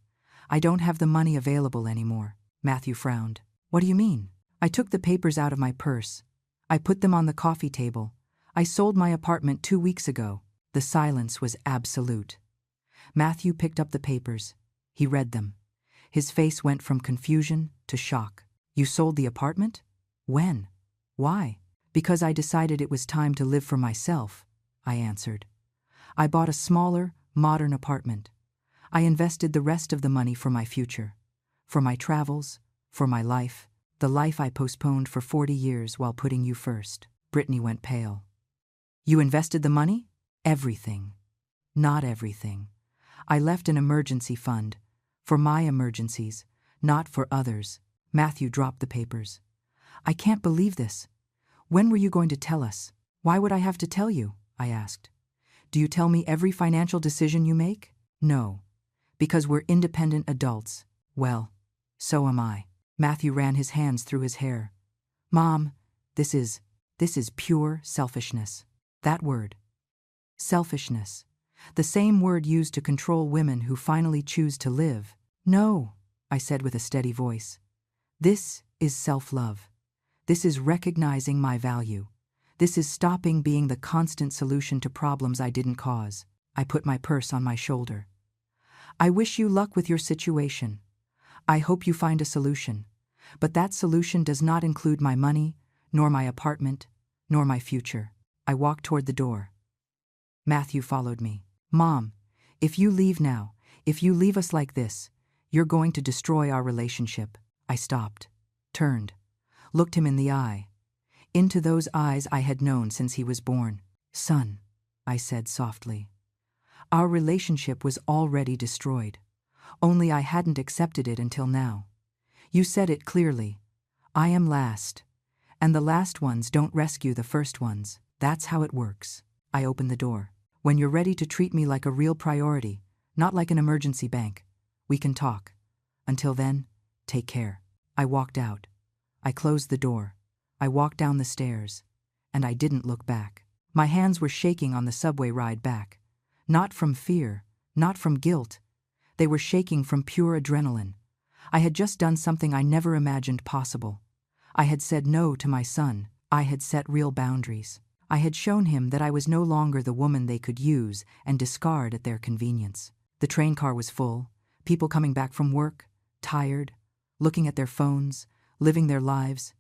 I don't have the money available anymore. Matthew frowned. What do you mean? I took the papers out of my purse. I put them on the coffee table. I sold my apartment 2 weeks ago. The silence was absolute. Matthew picked up the papers. He read them. His face went from confusion to shock. You sold the apartment? When? Why? Because I decided it was time to live for myself, I answered. I bought a smaller, modern apartment. I invested the rest of the money for my future. For my travels, for my life, the life I postponed for 40 years while putting you first. Brittany went pale. You invested the money? Everything. Not everything. I left an emergency fund. For my emergencies, not for others. Matthew dropped the papers. I can't believe this. When were you going to tell us? Why would I have to tell you? I asked. Do you tell me every financial decision you make? No. Because we're independent adults. Well, so am I. Matthew ran his hands through his hair. Mom, this is pure selfishness. That word. Selfishness. The same word used to control women who finally choose to live. No, I said with a steady voice. This is self-love. This is recognizing my value. This is stopping being the constant solution to problems I didn't cause. I put my purse on my shoulder. I wish you luck with your situation. I hope you find a solution. But that solution does not include my money, nor my apartment, nor my future. I walked toward the door. Matthew followed me. Mom, if you leave now, if you leave us like this, you're going to destroy our relationship. I stopped, turned, looked him in the eye, into those eyes I had known since he was born. "Son," I said softly. Our relationship was already destroyed. Only I hadn't accepted it until now. You said it clearly. I am last. And the last ones don't rescue the first ones. That's how it works. I opened the door. "When you're ready to treat me like a real priority, not like an emergency bank, we can talk. Until then, take care." I walked out. I closed the door. I walked down the stairs. And I didn't look back. My hands were shaking on the subway ride back. Not from fear, not from guilt. They were shaking from pure adrenaline. I had just done something I never imagined possible. I had said no to my son. I had set real boundaries. I had shown him that I was no longer the woman they could use and discard at their convenience. The train car was full, people coming back from work, tired, looking at their phones, living their lives,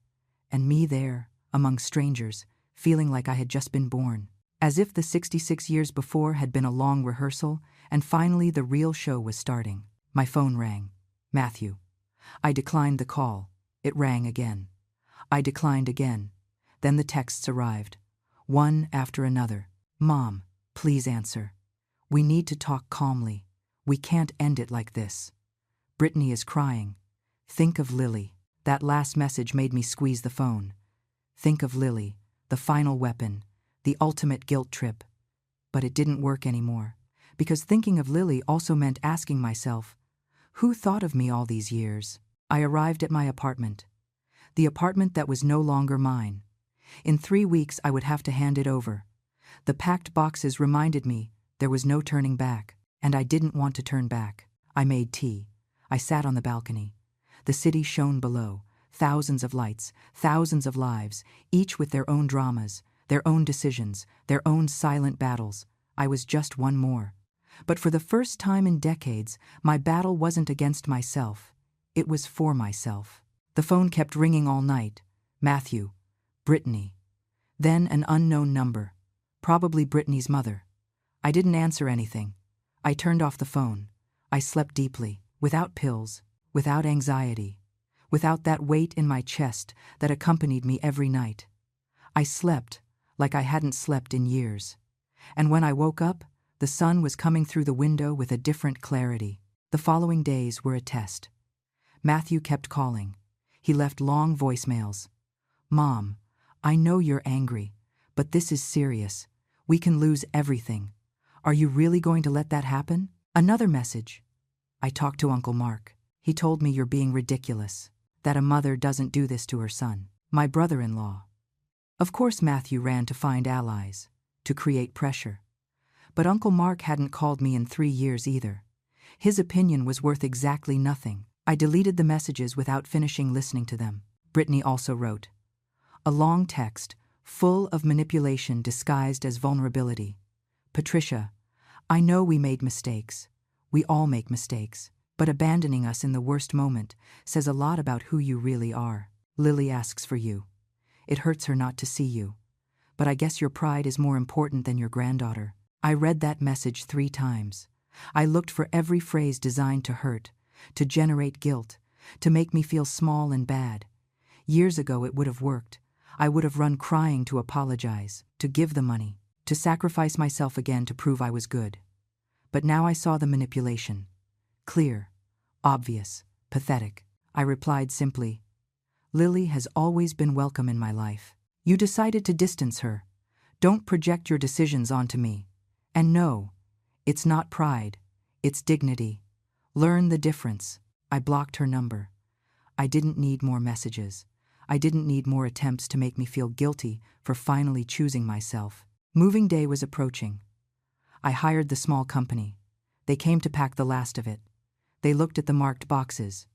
and me there, among strangers, feeling like I had just been born. As if the 66 years before had been a long rehearsal, and finally the real show was starting. My phone rang. "Matthew." I declined the call. It rang again. I declined again. Then the texts arrived, one after another. "Mom, please answer. We need to talk calmly. We can't end it like this. Brittany is crying. Think of Lily." That last message made me squeeze the phone. Think of Lily, the final weapon, the ultimate guilt trip. But it didn't work anymore. Because thinking of Lily also meant asking myself, who thought of me all these years? I arrived at my apartment. The apartment that was no longer mine. In 3 weeks I would have to hand it over. The packed boxes reminded me there was no turning back, and I didn't want to turn back. I made tea. I sat on the balcony. The city shone below, thousands of lights, thousands of lives, each with their own dramas, their own decisions, their own silent battles. I was just one more. But for the first time in decades, my battle wasn't against myself. It was for myself. The phone kept ringing all night. Matthew. Brittany. Then an unknown number. Probably Brittany's mother. I didn't answer anything. I turned off the phone. I slept deeply, without pills, without anxiety, without that weight in my chest that accompanied me every night. I slept like I hadn't slept in years. And when I woke up, the sun was coming through the window with a different clarity. The following days were a test. Matthew kept calling. He left long voicemails. "Mom, I know you're angry, but this is serious. We can lose everything. Are you really going to let that happen?" Another message. "I talked to Uncle Mark. He told me you're being ridiculous, that a mother doesn't do this to her son." My brother-in-law. Of course Matthew ran to find allies, to create pressure. But Uncle Mark hadn't called me in 3 years either. His opinion was worth exactly nothing. I deleted the messages without finishing listening to them. Brittany also wrote. A long text, full of manipulation disguised as vulnerability. "Patricia, I know we made mistakes. We all make mistakes. But abandoning us in the worst moment says a lot about who you really are. Lily asks for you. It hurts her not to see you. But I guess your pride is more important than your granddaughter." I read that message 3 times. I looked for every phrase designed to hurt, to generate guilt, to make me feel small and bad. Years ago it would have worked. I would have run crying to apologize, to give the money, to sacrifice myself again to prove I was good. But now I saw the manipulation. Clear, obvious, pathetic. I replied simply, "Lily has always been welcome in my life. You decided to distance her. Don't project your decisions onto me. And no, it's not pride, it's dignity. Learn the difference." I blocked her number. I didn't need more messages. I didn't need more attempts to make me feel guilty for finally choosing myself. Moving day was approaching. I hired the small company. They came to pack the last of it. They looked at the marked boxes.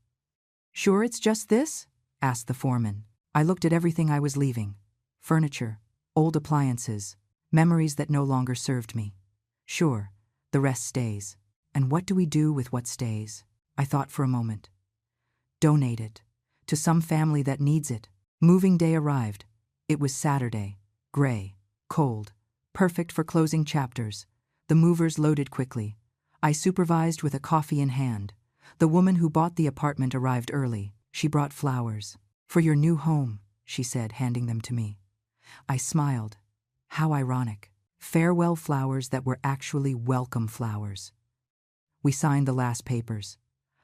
"Sure it's just this?" asked the foreman. I looked at everything I was leaving. Furniture, old appliances, memories that no longer served me. "Sure, the rest stays." "And what do we do with what stays?" I thought for a moment. "Donate it. To some family that needs it." Moving day arrived. It was Saturday. Gray. Cold. Perfect for closing chapters. The movers loaded quickly. I supervised with a coffee in hand. The woman who bought the apartment arrived early. She brought flowers. "For your new home," she said, handing them to me. I smiled. How ironic. Farewell flowers that were actually welcome flowers. We signed the last papers.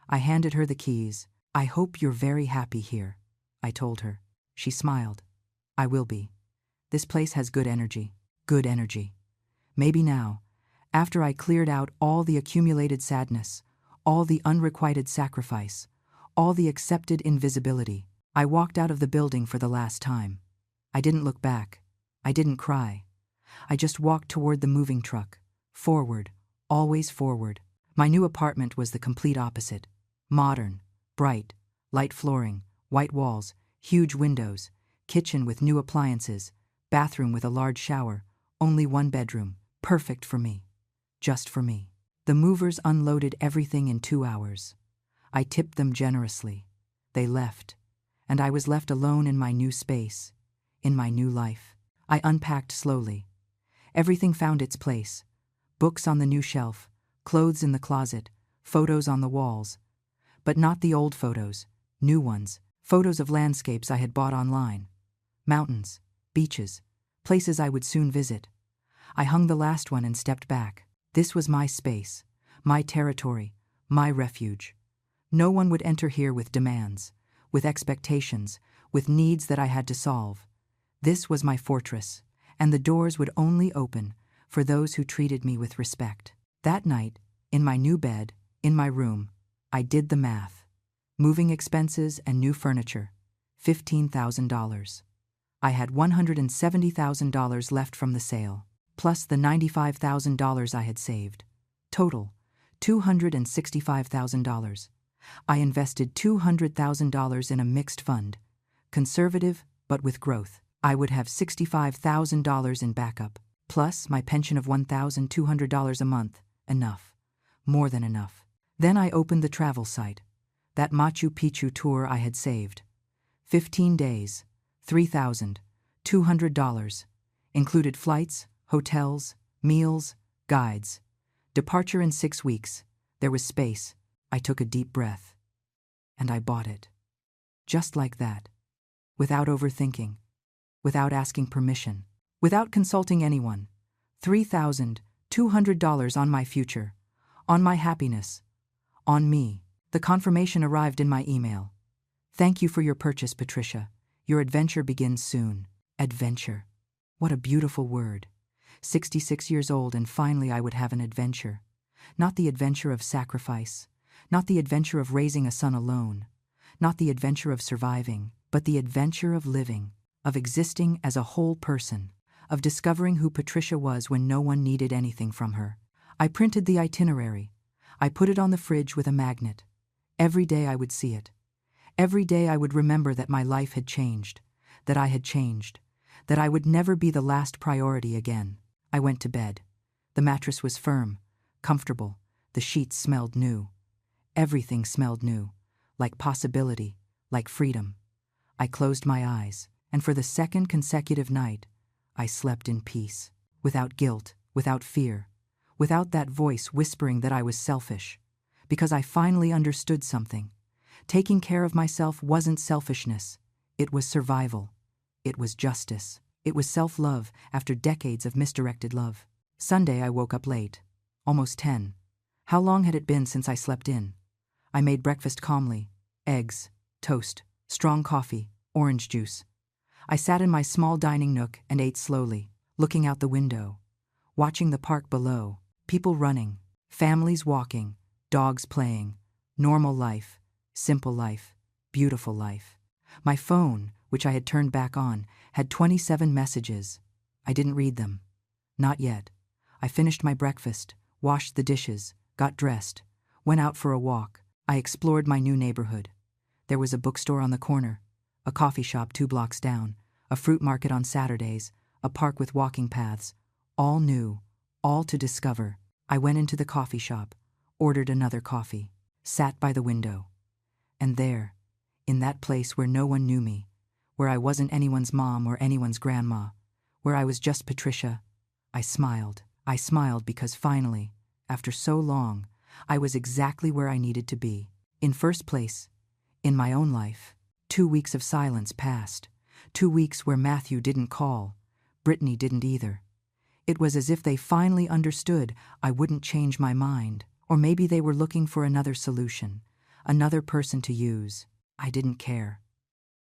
I handed her the keys. "I hope you're very happy here," I told her. She smiled. "I will be. This place has good energy." Good energy. Maybe now, after I cleared out all the accumulated sadness, all the unrequited sacrifice, all the accepted invisibility, I walked out of the building for the last time. I didn't look back. I didn't cry. I just walked toward the moving truck. Forward, always forward. My new apartment was the complete opposite. Modern, bright, light flooring, white walls, huge windows, kitchen with new appliances, bathroom with a large shower, only one bedroom, perfect for me. Just for me. The movers unloaded everything in 2 hours. I tipped them generously. They left, and I was left alone in my new space, in my new life. I unpacked slowly. Everything found its place. Books on the new shelf, clothes in the closet, photos on the walls. But not the old photos, new ones, photos of landscapes I had bought online. Mountains, beaches, places I would soon visit. I hung the last one and stepped back. This was my space, my territory, my refuge. No one would enter here with demands, with expectations, with needs that I had to solve. This was my fortress, and the doors would only open for those who treated me with respect. That night, in my new bed, in my room, I did the math. Moving expenses and new furniture, $15,000. I had $170,000 left from the sale, plus the $95,000 I had saved. Total, $265,000. I invested $200,000 in a mixed fund, conservative but with growth. I would have $65,000 in backup, plus my pension of $1,200 a month. Enough. More than enough. Then I opened the travel site, that Machu Picchu tour I had saved. 15 days, $3,200, included flights, hotels, meals, guides. Departure in 6 weeks. There was space. I took a deep breath. And I bought it. Just like that. Without overthinking. Without asking permission. Without consulting anyone. $3,200 on my future. On my happiness. On me. The confirmation arrived in my email. "Thank you for your purchase, Patricia. Your adventure begins soon." Adventure. What a beautiful word. 66 years old and finally I would have an adventure. Not the adventure of sacrifice. Not the adventure of raising a son alone. Not the adventure of surviving, but the adventure of living, of existing as a whole person, of discovering who Patricia was when no one needed anything from her. I printed the itinerary. I put it on the fridge with a magnet. Every day I would see it. Every day I would remember that my life had changed, that I had changed, that I would never be the last priority again. I went to bed. The mattress was firm, comfortable. The sheets smelled new. Everything smelled new, like possibility, like freedom. I closed my eyes, and for the second consecutive night, I slept in peace, without guilt, without fear, without that voice whispering that I was selfish, because I finally understood something. Taking care of myself wasn't selfishness. It was survival. It was justice. It was self-love after decades of misdirected love. Sunday I woke up late, almost 10. How long had it been since I slept in? I made breakfast calmly. Eggs, toast, strong coffee, orange juice. I sat in my small dining nook and ate slowly, looking out the window, watching the park below, people running, families walking, dogs playing, normal life, simple life, beautiful life. My phone, which I had turned back on, had 27 messages. I didn't read them. Not yet. I finished my breakfast, washed the dishes, got dressed, went out for a walk. I explored my new neighborhood. There was a bookstore on the corner, a coffee shop 2 blocks down, a fruit market on Saturdays, a park with walking paths, all new, all to discover. I went into the coffee shop, ordered another coffee, sat by the window. And there, in that place where no one knew me, where I wasn't anyone's mom or anyone's grandma, where I was just Patricia, I smiled. I smiled because finally, after so long, I was exactly where I needed to be. In first place, in my own life. 2 weeks of silence passed. 2 weeks where Matthew didn't call. Brittany didn't either. It was as if they finally understood I wouldn't change my mind. Or maybe they were looking for another solution, another person to use. I didn't care.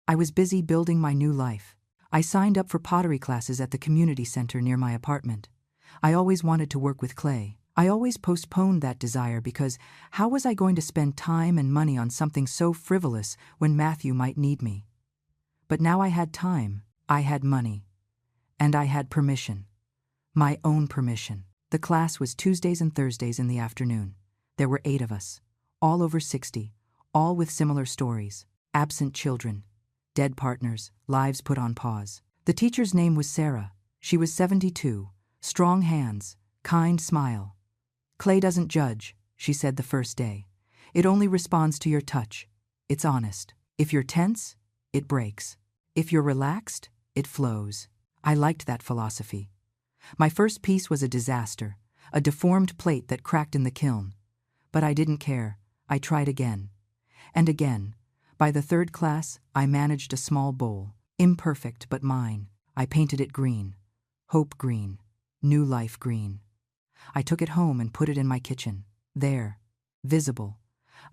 I was busy building my new life. I signed up for pottery classes at the community center near my apartment. I always wanted to work with clay. I always postponed that desire because how was I going to spend time and money on something so frivolous when Matthew might need me? But now I had time, I had money, and I had permission. My own permission. The class was Tuesdays and Thursdays in the afternoon. There were 8 of us, all over 60, all with similar stories. Absent children, dead partners, lives put on pause. The teacher's name was Sarah. She was 72, strong hands, kind smile. Clay doesn't judge, she said the first day. It only responds to your touch. It's honest. If you're tense, it breaks. If you're relaxed, it flows. I liked that philosophy. My first piece was a disaster, a deformed plate that cracked in the kiln. But I didn't care. I tried again. And again. By the 3rd class, I managed a small bowl. Imperfect, but mine. I painted it green. Hope green. New life green. I took it home and put it in my kitchen. There. Visible.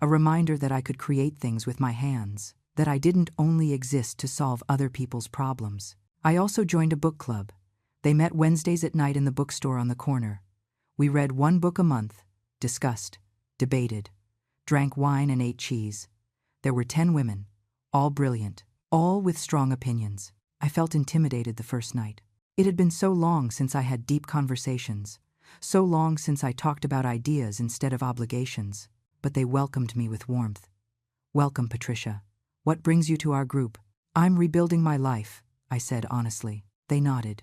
A reminder that I could create things with my hands. That I didn't only exist to solve other people's problems. I also joined a book club. They met Wednesdays at night in the bookstore on the corner. We read 1 book a month, discussed, debated, drank wine and ate cheese. There were 10 women, all brilliant, all with strong opinions. I felt intimidated the first night. It had been so long since I had deep conversations, so long since I talked about ideas instead of obligations, but they welcomed me with warmth. Welcome, Patricia. What brings you to our group? I'm rebuilding my life, I said honestly. They nodded.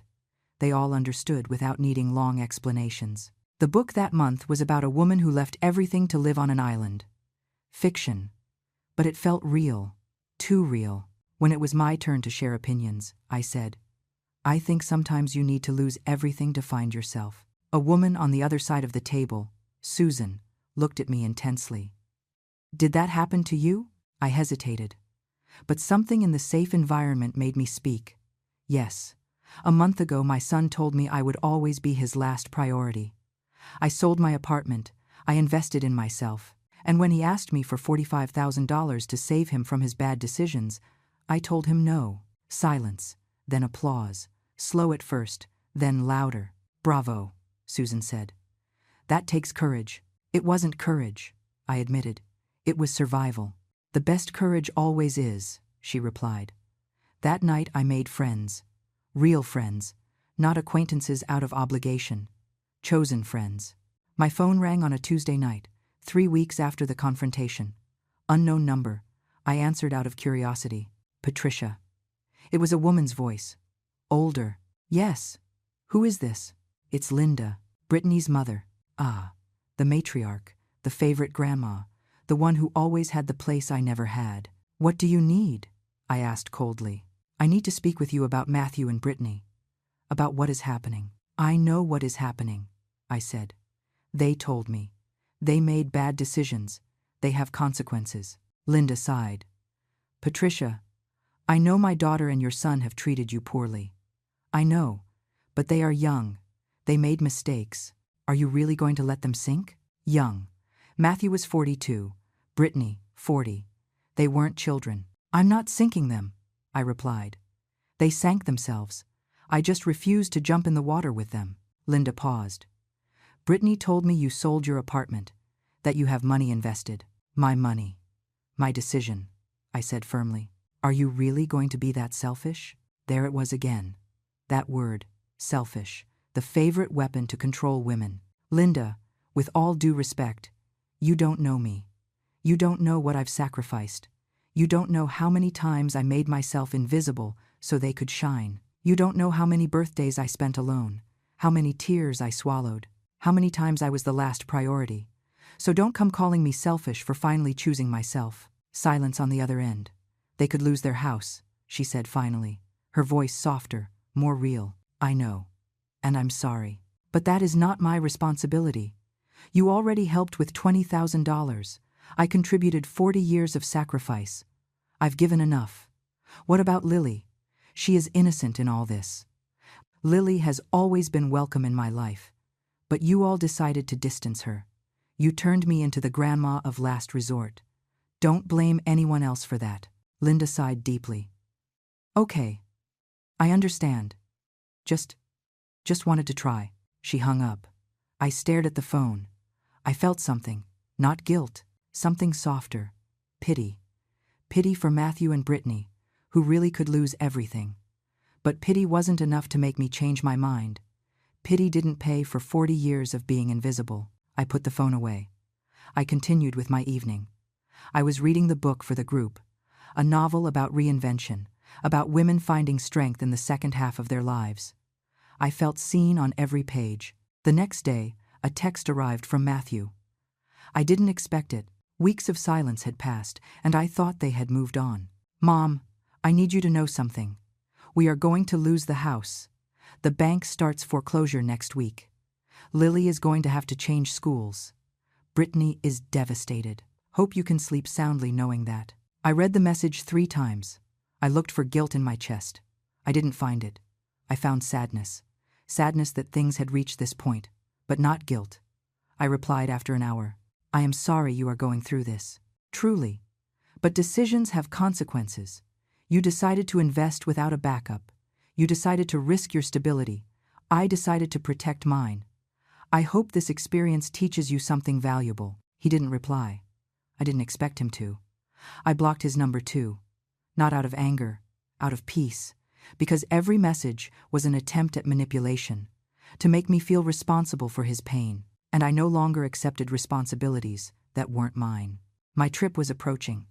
They all understood without needing long explanations. The book that month was about a woman who left everything to live on an island. Fiction. But it felt real. Too real. When it was my turn to share opinions, I said, I think sometimes you need to lose everything to find yourself. A woman on the other side of the table, Susan, looked at me intensely. Did that happen to you? I hesitated. But something in the safe environment made me speak. Yes. A month ago, my son told me I would always be his last priority. I sold my apartment. I invested in myself. And when he asked me for $45,000 to save him from his bad decisions, I told him no. Silence, then applause. Slow at first, then louder. Bravo, Susan said. That takes courage. It wasn't courage, I admitted. It was survival. The best courage always is, she replied. That night I made friends. Real friends, not acquaintances out of obligation. Chosen friends. My phone rang on a Tuesday night, 3 weeks after the confrontation. Unknown number. I answered out of curiosity. Patricia. It was a woman's voice. Older. Yes. Who is this? It's Linda, Brittany's mother. Ah, the matriarch, the favorite grandma, the one who always had the place I never had. What do you need? I asked coldly. I need to speak with you about Matthew and Brittany. About what is happening. I know what is happening, I said. They told me. They made bad decisions. They have consequences. Linda sighed. Patricia, I know my daughter and your son have treated you poorly. I know, but they are young. They made mistakes. Are you really going to let them sink? Young. Matthew was 42. Brittany, 40. They weren't children. I'm not sinking them, I replied. They sank themselves. I just refused to jump in the water with them. Linda paused. Brittany told me you sold your apartment, that you have money invested. My money. My decision, I said firmly. Are you really going to be that selfish? There it was again. That word, selfish, the favorite weapon to control women. Linda, with all due respect, you don't know me. You don't know what I've sacrificed. You don't know how many times I made myself invisible so they could shine. You don't know how many birthdays I spent alone, how many tears I swallowed, how many times I was the last priority. So don't come calling me selfish for finally choosing myself. Silence on the other end. They could lose their house, she said finally, her voice softer, more real. I know. And I'm sorry. But that is not my responsibility. You already helped with $20,000. I contributed 40 years of sacrifice. I've given enough. What about Lily? She is innocent in all this. Lily has always been welcome in my life. But you all decided to distance her. You turned me into the grandma of last resort. Don't blame anyone else for that. Linda sighed deeply. Okay. I understand. Just wanted to try. She hung up. I stared at the phone. I felt something, not guilt, something softer. Pity. Pity for Matthew and Brittany, who really could lose everything. But pity wasn't enough to make me change my mind. Pity didn't pay for 40 years of being invisible. I put the phone away. I continued with my evening. I was reading the book for the group, a novel about reinvention, about women finding strength in the second half of their lives. I felt seen on every page. The next day, a text arrived from Matthew. I didn't expect it. Weeks of silence had passed, and I thought they had moved on. Mom, I need you to know something. We are going to lose the house. The bank starts foreclosure next week. Lily is going to have to change schools. Brittany is devastated. Hope you can sleep soundly knowing that. I read the message 3 times. I looked for guilt in my chest. I didn't find it. I found sadness. Sadness that things had reached this point, but not guilt. I replied after an hour. I am sorry you are going through this. Truly. But decisions have consequences. You decided to invest without a backup. You decided to risk your stability. I decided to protect mine. I hope this experience teaches you something valuable. He didn't reply. I didn't expect him to. I blocked his number too. Not out of anger, out of peace, because every message was an attempt at manipulation, to make me feel responsible for his pain, and I no longer accepted responsibilities that weren't mine. My trip was approaching.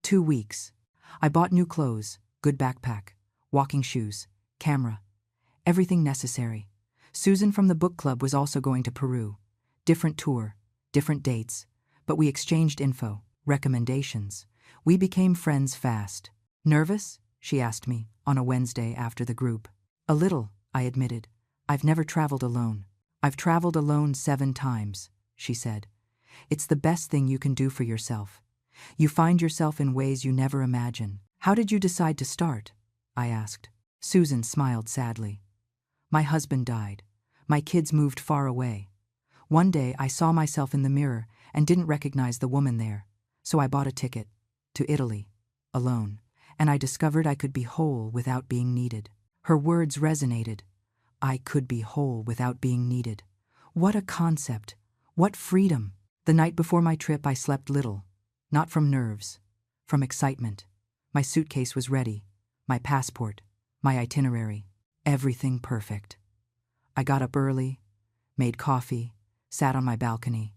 2 weeks. I bought new clothes, good backpack, walking shoes, camera, everything necessary. Susan from the book club was also going to Peru. Different tour, different dates, but we exchanged info, recommendations. We became friends fast. Nervous? She asked me, on a Wednesday after the group. A little, I admitted. I've never traveled alone. I've traveled alone 7 times, she said. It's the best thing you can do for yourself. You find yourself in ways you never imagine. How did you decide to start? I asked. Susan smiled sadly. My husband died. My kids moved far away. One day I saw myself in the mirror and didn't recognize the woman there, so I bought a ticket to Italy, alone, and I discovered I could be whole without being needed. Her words resonated. I could be whole without being needed. What a concept! What freedom! The night before my trip I slept little, not from nerves, from excitement. My suitcase was ready, my passport, my itinerary, everything perfect. I got up early, made coffee, sat on my balcony.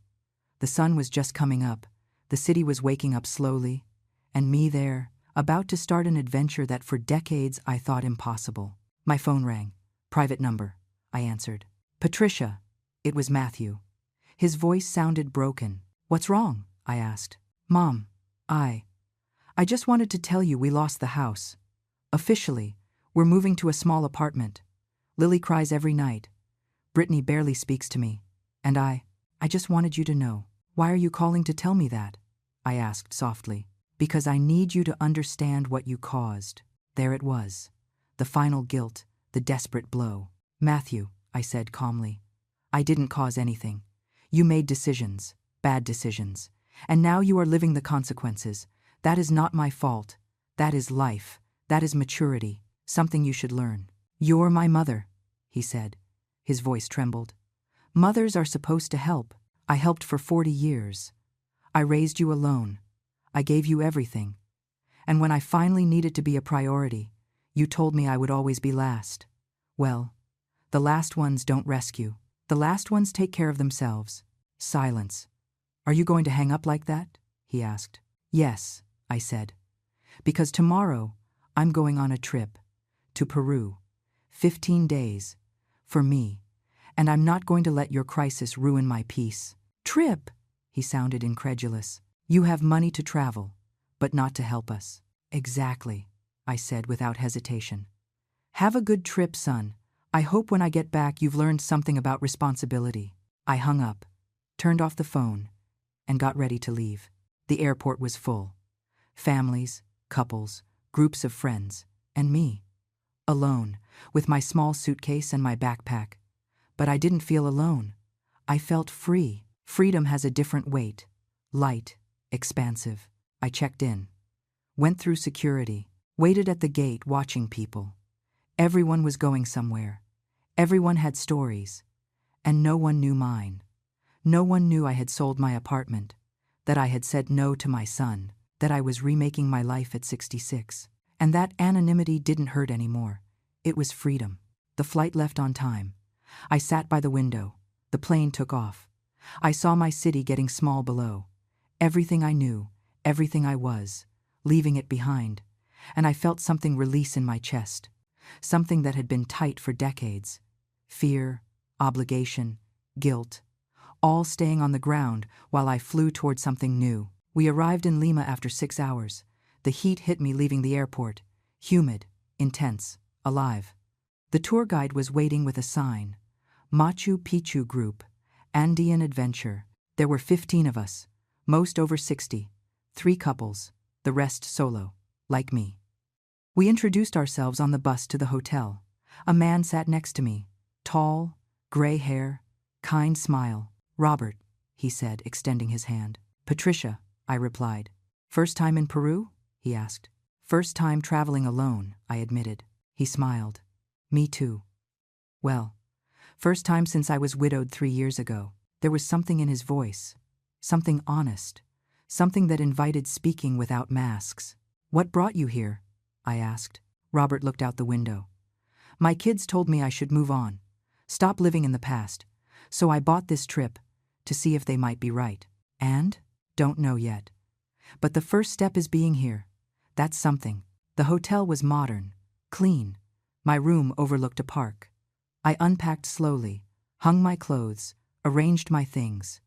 The sun was just coming up, the city was waking up slowly, and me there, about to start an adventure that for decades I thought impossible. My phone rang. Private number, I answered. Patricia. It was Matthew. His voice sounded broken. What's wrong? I asked. Mom, I just wanted to tell you we lost the house. Officially, we're moving to a small apartment. Lily cries every night. Brittany barely speaks to me. And I just wanted you to know. Why are you calling to tell me that? I asked softly. Because I need you to understand what you caused. There it was. The final guilt, the desperate blow. Matthew, I said calmly. I didn't cause anything. You made decisions, bad decisions. And now you are living the consequences. That is not my fault. That is life. That is maturity. Something you should learn. You're my mother, he said. His voice trembled. Mothers are supposed to help. I helped for 40 years. I raised you alone. I gave you everything. And when I finally needed to be a priority, you told me I would always be last. Well, the last ones don't rescue. The last ones take care of themselves. Silence. Are you going to hang up like that? He asked. Yes, I said. Because tomorrow, I'm going on a trip. To Peru. 15 days. For me. And I'm not going to let your crisis ruin my peace. Trip? He sounded incredulous. You have money to travel, but not to help us. Exactly, I said without hesitation. Have a good trip, son. I hope when I get back you've learned something about responsibility. I hung up, turned off the phone, and got ready to leave. The airport was full. Families, couples, groups of friends, and me. Alone, with my small suitcase and my backpack. But I didn't feel alone. I felt free. Freedom has a different weight. Light, expansive. I checked in. Went through security. Waited at the gate watching people. Everyone was going somewhere. Everyone had stories. And no one knew mine. No one knew I had sold my apartment. That I had said no to my son. That I was remaking my life at 66. And that anonymity didn't hurt anymore. It was freedom. The flight left on time. I sat by the window. The plane took off. I saw my city getting small below. Everything I knew, everything I was, leaving it behind. And I felt something release in my chest. Something that had been tight for decades. Fear, obligation, guilt, all staying on the ground while I flew toward something new. We arrived in Lima after 6 hours. The heat hit me leaving the airport. Humid, intense, alive. The tour guide was waiting with a sign. Machu Picchu Group, Andean Adventure. There were 15 of us, most over 60, 3 couples, the rest solo, like me. We introduced ourselves on the bus to the hotel. A man sat next to me, tall, gray hair, kind smile. Robert, he said, extending his hand. Patricia, I replied. First time in Peru? He asked. First time traveling alone, I admitted. He smiled. Me too. Well, first time since I was widowed 3 years ago. There was something in his voice, something honest, something that invited speaking without masks. What brought you here? I asked. Robert looked out the window. My kids told me I should move on, stop living in the past, so I bought this trip to see if they might be right. And? Don't know yet. But the first step is being here. That's something. The hotel was modern, clean. My room overlooked a park. I unpacked slowly, hung my clothes, arranged my things.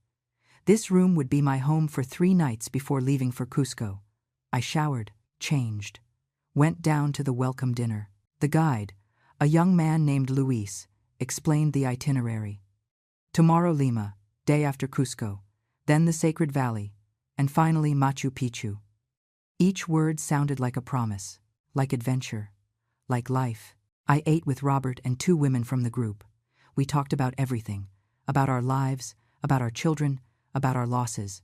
This room would be my home for 3 nights before leaving for Cusco. I showered, changed, went down to the welcome dinner. The guide, a young man named Luis, explained the itinerary. Tomorrow Lima, day after Cusco, then the Sacred Valley, and finally Machu Picchu. Each word sounded like a promise, like adventure, like life. I ate with Robert and 2 women from the group. We talked about everything, about our lives, about our children, about our losses.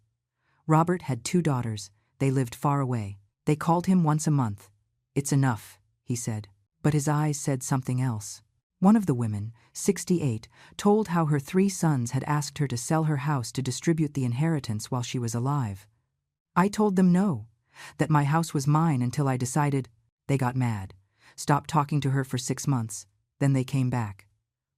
Robert had 2 daughters. They lived far away. They called him once a month. It's enough, he said. But his eyes said something else. One of the women, 68, told how her 3 sons had asked her to sell her house to distribute the inheritance while she was alive. I told them no, that my house was mine until I decided. They got mad, stopped talking to her for 6 months, then they came back.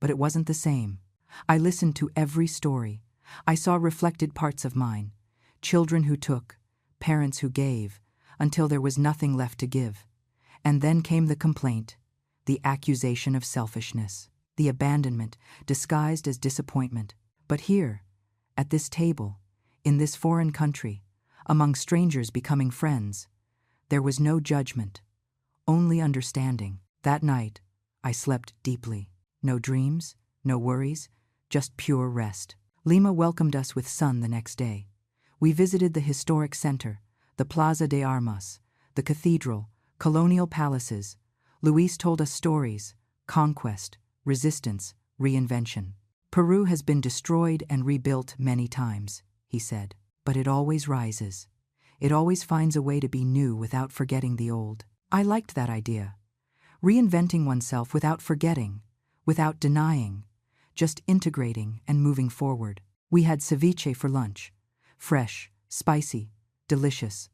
But it wasn't the same. I listened to every story. I saw reflected parts of mine, children who took, parents who gave, until there was nothing left to give. And then came the complaint, the accusation of selfishness, the abandonment disguised as disappointment. But here, at this table, in this foreign country, among strangers becoming friends, there was no judgment, only understanding. That night, I slept deeply. No dreams, no worries, just pure rest. Lima welcomed us with sun the next day. We visited the historic center, the Plaza de Armas, the cathedral, colonial palaces. Luis told us stories, conquest, resistance, reinvention. Peru has been destroyed and rebuilt many times, he said, but it always rises. It always finds a way to be new without forgetting the old. I liked that idea. Reinventing oneself without forgetting, without denying, just integrating and moving forward. We had ceviche for lunch. Fresh, spicy, delicious.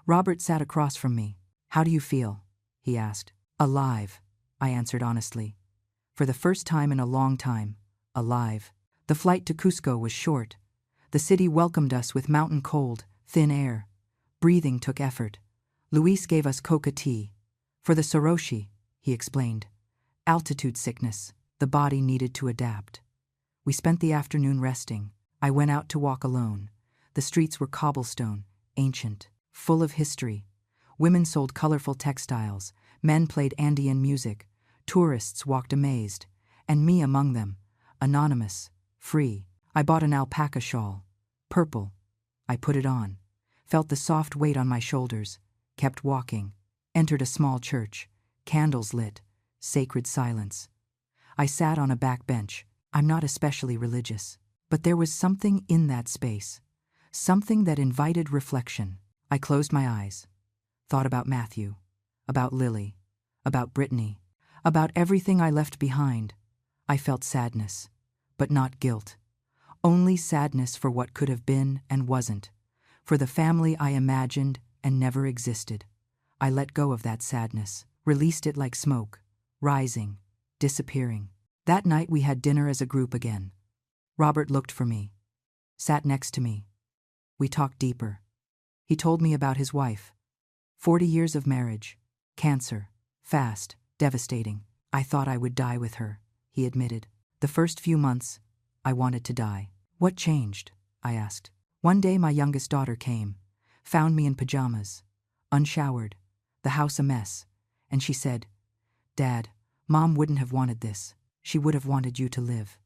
Robert sat across from me. How do you feel? He asked. Alive, I answered honestly. For the first time in a long time, alive. The flight to Cusco was short. The city welcomed us with mountain cold, thin air. Breathing took effort. Luis gave us coca tea. For the soroshi, he explained. Altitude sickness. The body needed to adapt. We spent the afternoon resting. I went out to walk alone. The streets were cobblestone, ancient, full of history. Women sold colorful textiles. Men played Andean music. Tourists walked amazed. And me among them, anonymous, free. I bought an alpaca shawl. Purple. I put it on. Felt the soft weight on my shoulders. kept walking, entered a small church, candles lit, sacred silence. I sat on a back bench. I'm not especially religious, but there was something in that space, something that invited reflection. I closed my eyes, thought about Matthew, about Lily, about Brittany, about everything I left behind. I felt sadness, but not guilt. Only sadness for what could have been and wasn't, for the family I imagined and never existed. I let go of that sadness, released it like smoke, rising, disappearing. That night we had dinner as a group again. Robert looked for me, sat next to me. We talked deeper. He told me about his wife. 40 years of marriage, cancer, fast, devastating. I thought I would die with her, he admitted. The first few months, I wanted to die. What changed? I asked. One day my youngest daughter came, found me in pajamas, unshowered, the house a mess, and she said, "Dad, Mom wouldn't have wanted this. She would have wanted you to live."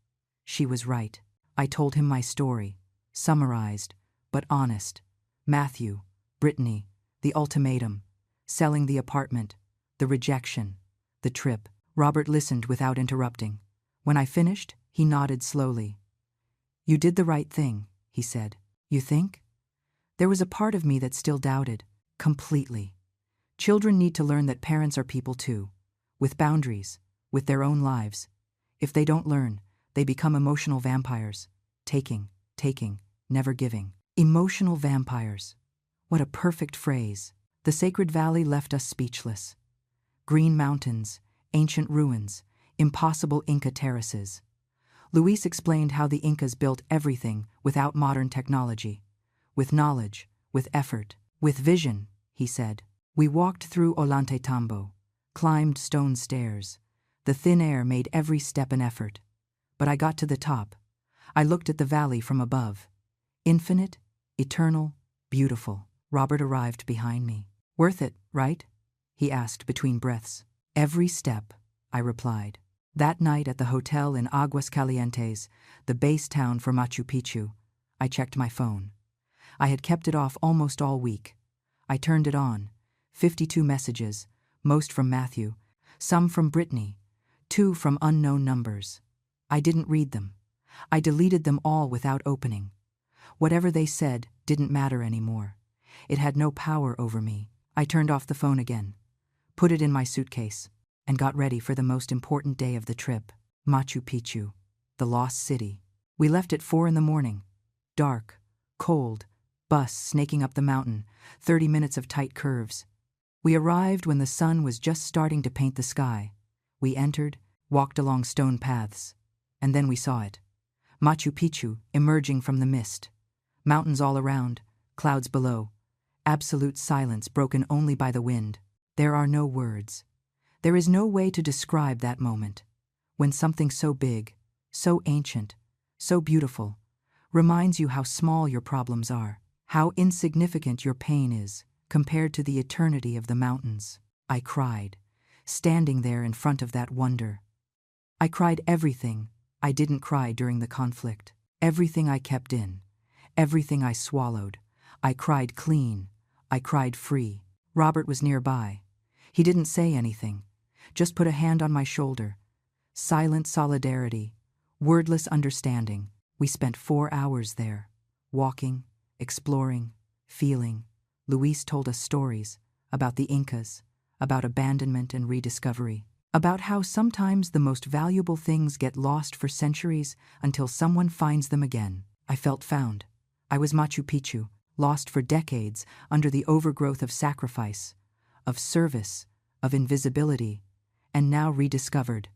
She was right. I told him my story, summarized, but honest. Matthew, Brittany, the ultimatum, selling the apartment, the rejection, the trip. Robert listened without interrupting. When I finished, he nodded slowly. "You did the right thing," he said. "You think?" There was a part of me that still doubted, completely. Children need to learn that parents are people too, with boundaries, with their own lives. If they don't learn, they become emotional vampires, taking, never giving. Emotional vampires. What a perfect phrase. The Sacred Valley left us speechless. Green mountains, ancient ruins, impossible Inca terraces. Luis explained how the Incas built everything without modern technology. With knowledge, with effort, with vision, he said. We walked through Ollantaytambo, climbed stone stairs. The thin air made every step an effort. But I got to the top. I looked at the valley from above. Infinite, eternal, beautiful. Robert arrived behind me. "Worth it, right?" he asked between breaths. "Every step," I replied. That night at the hotel in Aguascalientes, the base town for Machu Picchu, I checked my phone. I had kept it off almost all week. I turned it on. 52 messages, most from Matthew, some from Brittany, 2 from unknown numbers. I didn't read them. I deleted them all without opening. Whatever they said didn't matter anymore. It had no power over me. I turned off the phone again, put it in my suitcase, and got ready for the most important day of the trip, Machu Picchu, the lost city. We left at 4 in the morning. Dark, cold, bus snaking up the mountain, 30 minutes of tight curves. We arrived when the sun was just starting to paint the sky. We entered, walked along stone paths, and then we saw it. Machu Picchu emerging from the mist. Mountains all around, clouds below. Absolute silence broken only by the wind. There are no words. There is no way to describe that moment, when something so big, so ancient, so beautiful, reminds you how small your problems are, how insignificant your pain is compared to the eternity of the mountains. I cried, standing there in front of that wonder. I cried everything I didn't cry during the conflict, everything I kept in, everything I swallowed. I cried clean, I cried free. Robert was nearby. He didn't say anything, just put a hand on my shoulder. Silent solidarity, wordless understanding. We spent 4 hours there, walking, exploring, feeling. Luis told us stories about the Incas, about abandonment and rediscovery, about how sometimes the most valuable things get lost for centuries until someone finds them again. I felt found. I was Machu Picchu, lost for decades under the overgrowth of sacrifice, of service, of invisibility, and now rediscovered,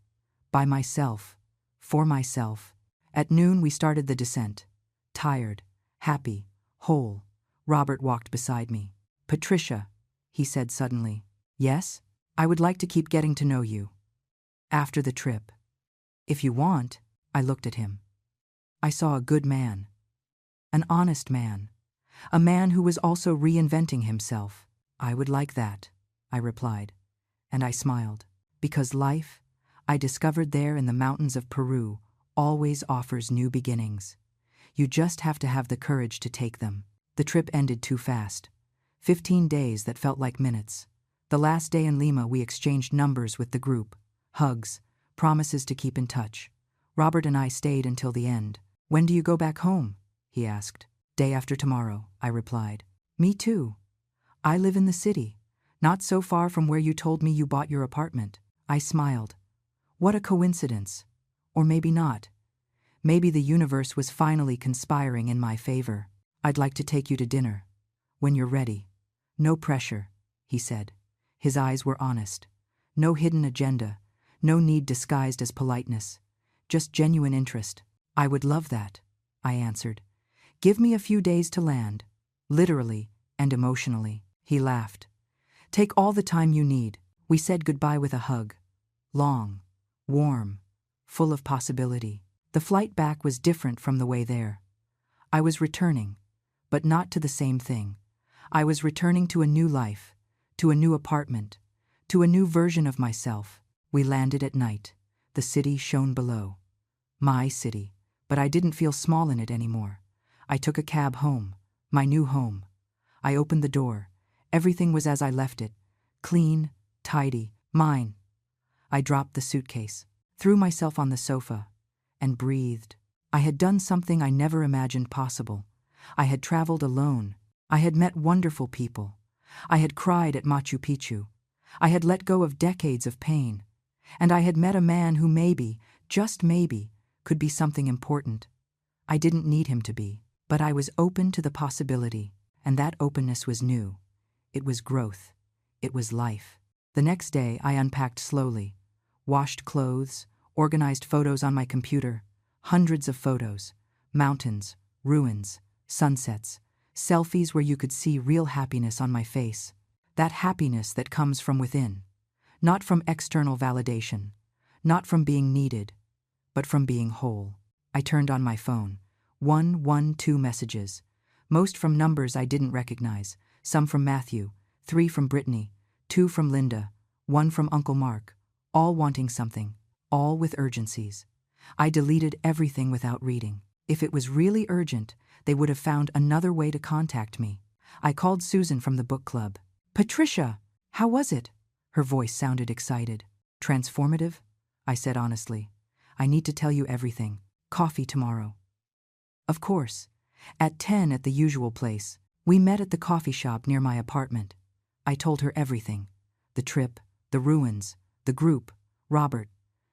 by myself, for myself. At noon we started the descent. Tired, happy, whole. Robert walked beside me. "Patricia," he said suddenly. "Yes? I would like to keep getting to know you. After the trip. If you want." I looked at him. I saw a good man. An honest man. A man who was also reinventing himself. "I would like that," I replied. And I smiled. Because life, I discovered there in the mountains of Peru, always offers new beginnings. You just have to have the courage to take them. The trip ended too fast. 15 days that felt like minutes. The last day in Lima, we exchanged numbers with the group, hugs, promises to keep in touch. Robert and I stayed until the end. "When do you go back home?" he asked. "Day after tomorrow," I replied. "Me too. I live in the city, not so far from where you told me you bought your apartment." I smiled. What a coincidence. Or maybe not. Maybe the universe was finally conspiring in my favor. "I'd like to take you to dinner. When you're ready. No pressure," he said. His eyes were honest. No hidden agenda. No need disguised as politeness. Just genuine interest. "I would love that," I answered. "Give me a few days to land. Literally and emotionally." He laughed. "Take all the time you need." We said goodbye with a hug. Long, warm, full of possibility. The flight back was different from the way there. I was returning, but not to the same thing. I was returning to a new life, to a new apartment, to a new version of myself. We landed at night. The city shone below. My city, but I didn't feel small in it anymore. I took a cab home, my new home. I opened the door. Everything was as I left it, clean, tidy, mine. I dropped the suitcase, threw myself on the sofa, and breathed. I had done something I never imagined possible. I had traveled alone. I had met wonderful people. I had cried at Machu Picchu. I had let go of decades of pain. And I had met a man who maybe, just maybe, could be something important. I didn't need him to be, but I was open to the possibility, and that openness was new. It was growth. It was life. The next day, I unpacked slowly, washed clothes, organized photos on my computer, hundreds of photos, mountains, ruins, sunsets, selfies where you could see real happiness on my face, that happiness that comes from within, not from external validation, not from being needed, but from being whole. I turned on my phone. 112 messages, most from numbers I didn't recognize, some from Matthew, 3 from Brittany, 2 from Linda, 1 from Uncle Mark, all wanting something, all with urgencies. I deleted everything without reading. If it was really urgent, they would have found another way to contact me. I called Susan from the book club. "Patricia, how was it?" Her voice sounded excited. "Transformative?" I said honestly. "I need to tell you everything. Coffee tomorrow." "Of course." At 10 at the usual place. We met at the coffee shop near my apartment. I told her everything. The trip, the ruins, the group, Robert.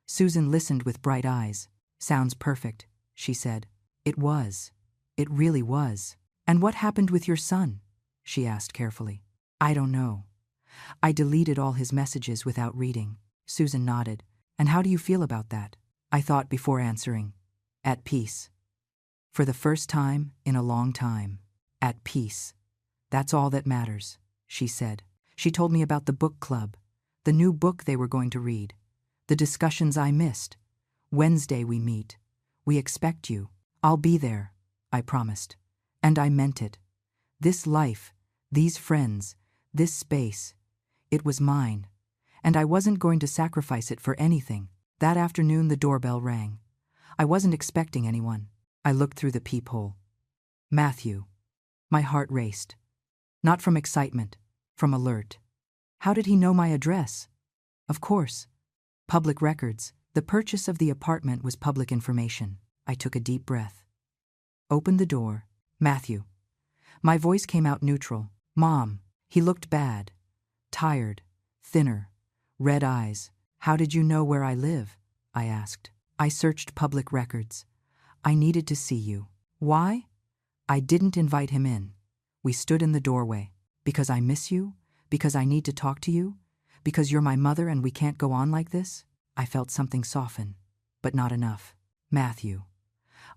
Susan listened with bright eyes. "Sounds perfect," she said. "It was. It really was." "And what happened with your son?" she asked carefully. "I don't know. I deleted all his messages without reading." Susan nodded. "And how do you feel about that?" I thought before answering. "At peace. For the first time in a long time. At peace. That's all that matters," she said. She told me about the book club, the new book they were going to read, the discussions I missed. "Wednesday we meet. We expect you." "I'll be there," I promised. And I meant it. This life, these friends, this space, it was mine. And I wasn't going to sacrifice it for anything. That afternoon the doorbell rang. I wasn't expecting anyone. I looked through the peephole. Matthew. My heart raced. Not from excitement, from alert. How did he know my address? Of course. Public records. The purchase of the apartment was public information. I took a deep breath. Opened the door. "Matthew." My voice came out neutral. "Mom." He looked bad. Tired. Thinner. Red eyes. "How did you know where I live?" I asked. "I searched public records. I needed to see you." "Why?" I didn't invite him in. We stood in the doorway. "Because I miss you? Because I need to talk to you? Because you're my mother and we can't go on like this?" I felt something soften, but not enough. "Matthew,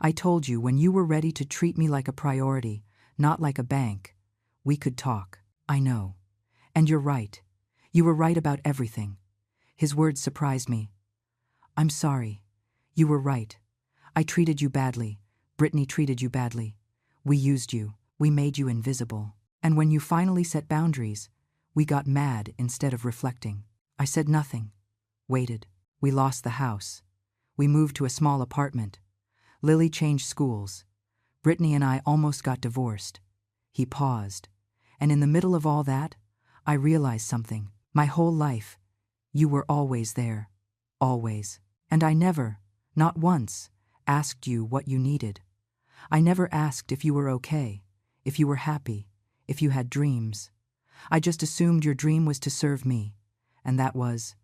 I told you when you were ready to treat me like a priority, not like a bank. We could talk. I know. And you're right. You were right about everything." His words surprised me. "I'm sorry. You were right. I treated you badly. Brittany treated you badly. We used you. We made you invisible. And when you finally set boundaries, we got mad instead of reflecting." I said nothing. Waited. We lost the house. We moved to a small apartment. Lily changed schools. Brittany and I almost got divorced. He paused. And in the middle of all that, I realized something. My whole life, you were always there. Always. And I never, not once, asked you what you needed. I never asked if you were okay, if you were happy, if you had dreams. I just assumed your dream was to serve me. And that was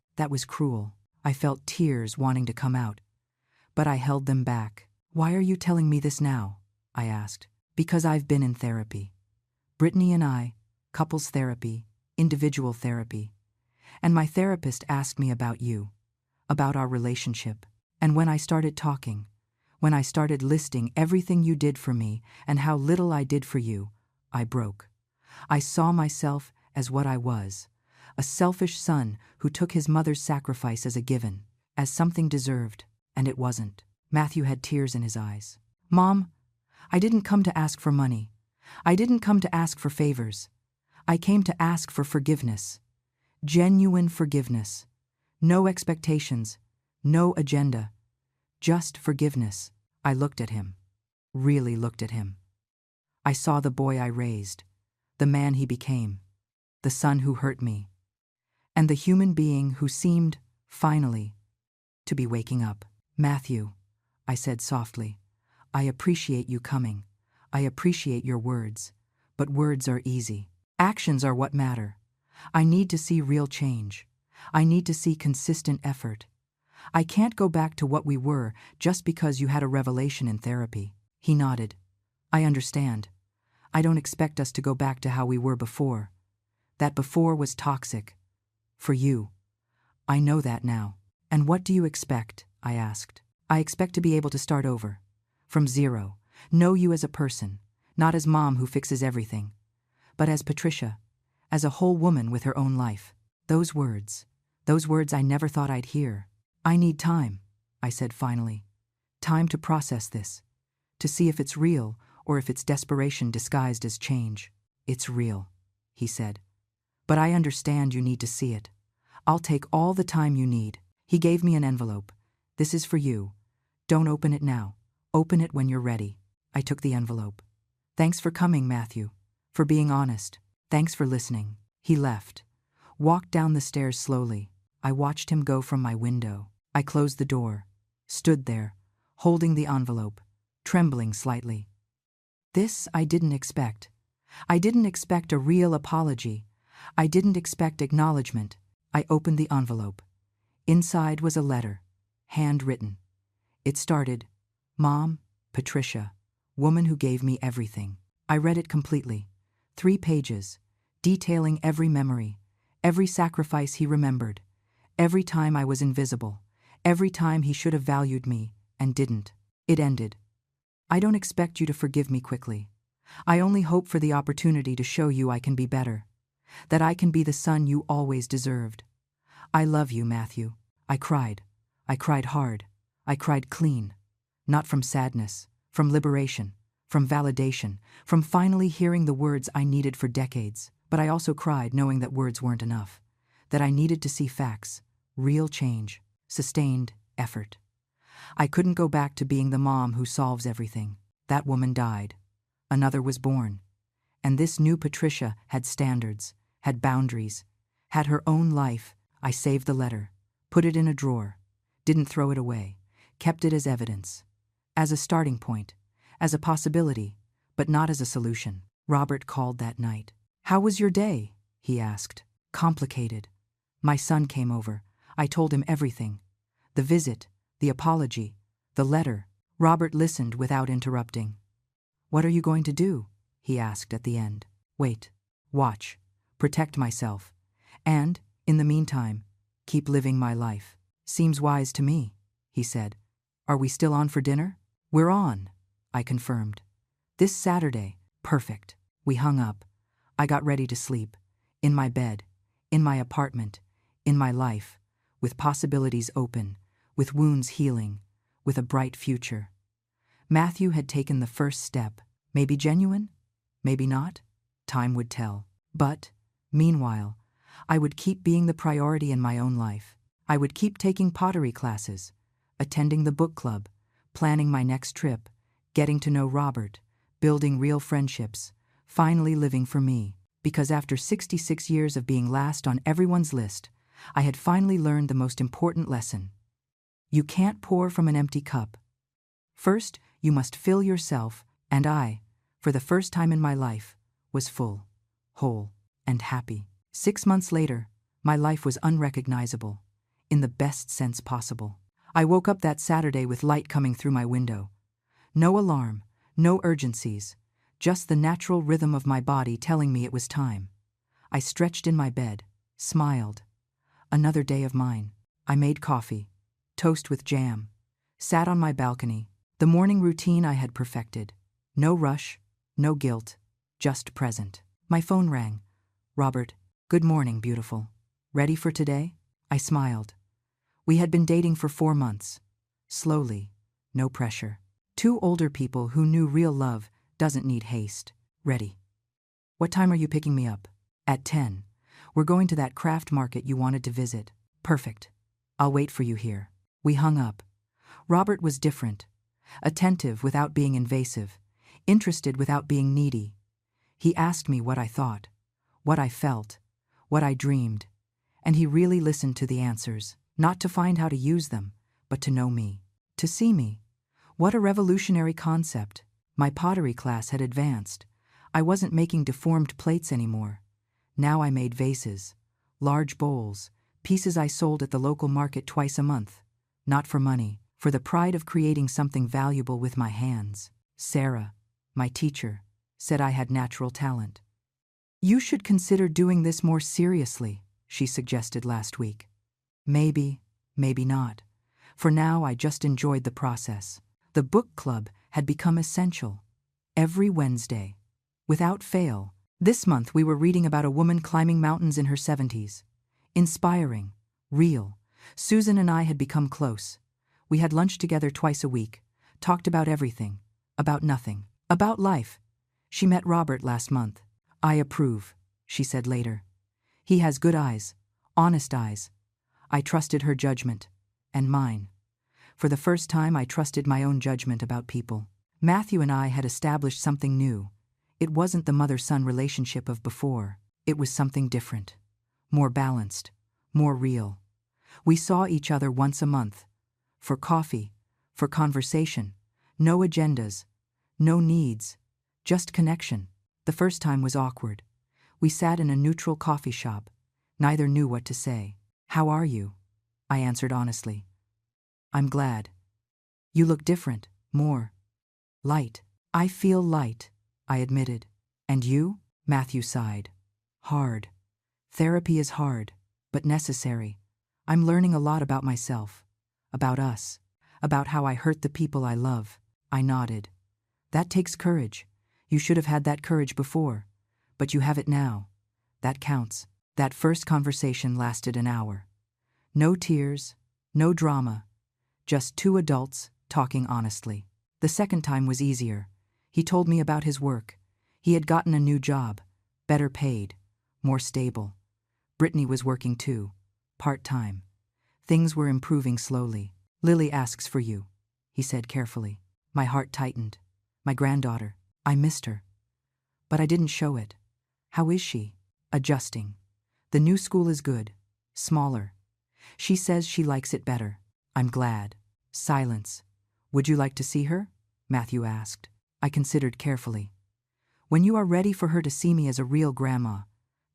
cruel. I felt tears wanting to come out. But I held them back. Why are you telling me this now? I asked. Because I've been in therapy. Brittany and I, couples therapy, individual therapy. And my therapist asked me about you, about our relationship. And when I started talking, when I started listing everything you did for me and how little I did for you, I broke. I saw myself as what I was, a selfish son who took his mother's sacrifice as a given, as something deserved, and it wasn't. Matthew had tears in his eyes. Mom, I didn't come to ask for money. I didn't come to ask for favors. I came to ask for forgiveness. Genuine forgiveness. No expectations, no agenda, just forgiveness. I looked at him, really looked at him. I saw the boy I raised, the man he became, the son who hurt me, and the human being who seemed, finally, to be waking up. Matthew, I said softly, I appreciate you coming. I appreciate your words, but words are easy. Actions are what matter. I need to see real change. I need to see consistent effort. I can't go back to what we were just because you had a revelation in therapy. He nodded. I understand. I don't expect us to go back to how we were before. That before was toxic. For you. I know that now. And what do you expect? I asked. I expect to be able to start over. From zero. Know you as a person. Not as mom who fixes everything. But as Patricia. As a whole woman with her own life. Those words I never thought I'd hear. I need time, I said finally. Time to process this. To see if it's real or if it's desperation disguised as change. It's real, he said. But I understand you need to see it. I'll take all the time you need. He gave me an envelope. This is for you. Don't open it now. Open it when you're ready. I took the envelope. Thanks for coming, Matthew. For being honest. Thanks for listening. He left. Walked down the stairs slowly. I watched him go from my window. I closed the door. Stood there, holding the envelope, trembling slightly. This I didn't expect. I didn't expect a real apology. I didn't expect acknowledgement. I opened the envelope. Inside was a letter, handwritten. It started, Mom, Patricia, woman who gave me everything. I read it completely. 3 pages, detailing every memory, every sacrifice he remembered, every time I was invisible, every time he should have valued me and didn't. It ended. I don't expect you to forgive me quickly. I only hope for the opportunity to show you I can be better, that I can be the son you always deserved. I love you, Matthew. I cried. I cried hard. I cried clean. Not from sadness, from liberation, from validation, from finally hearing the words I needed for decades. But I also cried knowing that words weren't enough, that I needed to see facts, real change, sustained effort. I couldn't go back to being the mom who solves everything. That woman died. Another was born. And this new Patricia had standards, had boundaries, had her own life. I saved the letter, put it in a drawer, didn't throw it away, kept it as evidence, as a starting point, as a possibility, but not as a solution. Robert called that night. How was your day? He asked. Complicated. My son came over. I told him everything. The visit, the apology, the letter. Robert listened without interrupting. What are you going to do? He asked at the end. Wait. Watch. Protect myself. And, in the meantime, keep living my life. Seems wise to me, he said. Are we still on for dinner? We're on, I confirmed. This Saturday. Perfect. We hung up. I got ready to sleep. In my bed. In my apartment. In my life. With possibilities open. With wounds healing. With a bright future. Matthew had taken the first step. Maybe genuine? Maybe not? Time would tell. But, meanwhile, I would keep being the priority in my own life. I would keep taking pottery classes, attending the book club, planning my next trip, getting to know Robert, building real friendships, finally living for me. because after 66 years of being last on everyone's list, I had finally learned the most important lesson. You can't pour from an empty cup. First, you must fill yourself, and I, for the first time in my life, was full, whole, and happy. 6 months later, my life was unrecognizable, in the best sense possible. I woke up that Saturday with light coming through my window. No alarm, no urgencies, just the natural rhythm of my body telling me it was time. I stretched in my bed, smiled. Another day of mine. I made coffee, toast with jam, sat on my balcony, the morning routine I had perfected. No rush, no guilt, just present. My phone rang. Robert, good morning, beautiful. Ready for today? I smiled. We had been dating for 4 months. Slowly, no pressure. Two older people who knew real love doesn't need haste. Ready. What time are you picking me up? At 10. We're going to that craft market you wanted to visit. Perfect. I'll wait for you here. We hung up. Robert was different. Attentive without being invasive. Interested without being needy. He asked me what I thought, what I felt, what I dreamed, and he really listened to the answers, not to find how to use them, but to know me, to see me. What a revolutionary concept. My pottery class had advanced. I wasn't making deformed plates anymore. Now I made vases, large bowls, pieces I sold at the local market twice a month. Not for money, for the pride of creating something valuable with my hands. Sarah, my teacher, said I had natural talent. You should consider doing this more seriously, she suggested last week. Maybe, maybe not. For now I just enjoyed the process. The book club had become essential. Every Wednesday, without fail. This month we were reading about a woman climbing mountains in her 70s. Inspiring, real. Susan and I had become close. We had lunch together twice a week, talked about everything, about nothing, about life. She met Robert last month. I approve, she said later. He has good eyes, honest eyes. I trusted her judgment, and mine. For the first time I trusted my own judgment about people. Matthew and I had established something new. It wasn't the mother-son relationship of before. It was something different. More balanced. More real. We saw each other once a month. For coffee. For conversation. No agendas. No needs. Just connection. The first time was awkward. We sat in a neutral coffee shop. Neither knew what to say. How are you? I answered honestly. I'm glad. You look different. More. Light. I feel light, I admitted. And you? Matthew sighed. Hard. Therapy is hard, but necessary. I'm learning a lot about myself. About us. About how I hurt the people I love. I nodded. That takes courage. You should have had that courage before. But you have it now. That counts. That first conversation lasted an hour. No tears, no drama. Just two adults talking honestly. The second time was easier. He told me about his work. He had gotten a new job, better paid, more stable. Brittany was working too, part-time. Things were improving slowly. Lily asks for you, he said carefully. My heart tightened. My granddaughter. I missed her. But I didn't show it. How is she? Adjusting. The new school is good. Smaller. She says she likes it better. I'm glad. Silence. Would you like to see her? Matthew asked. I considered carefully. When you are ready for her to see me as a real grandma,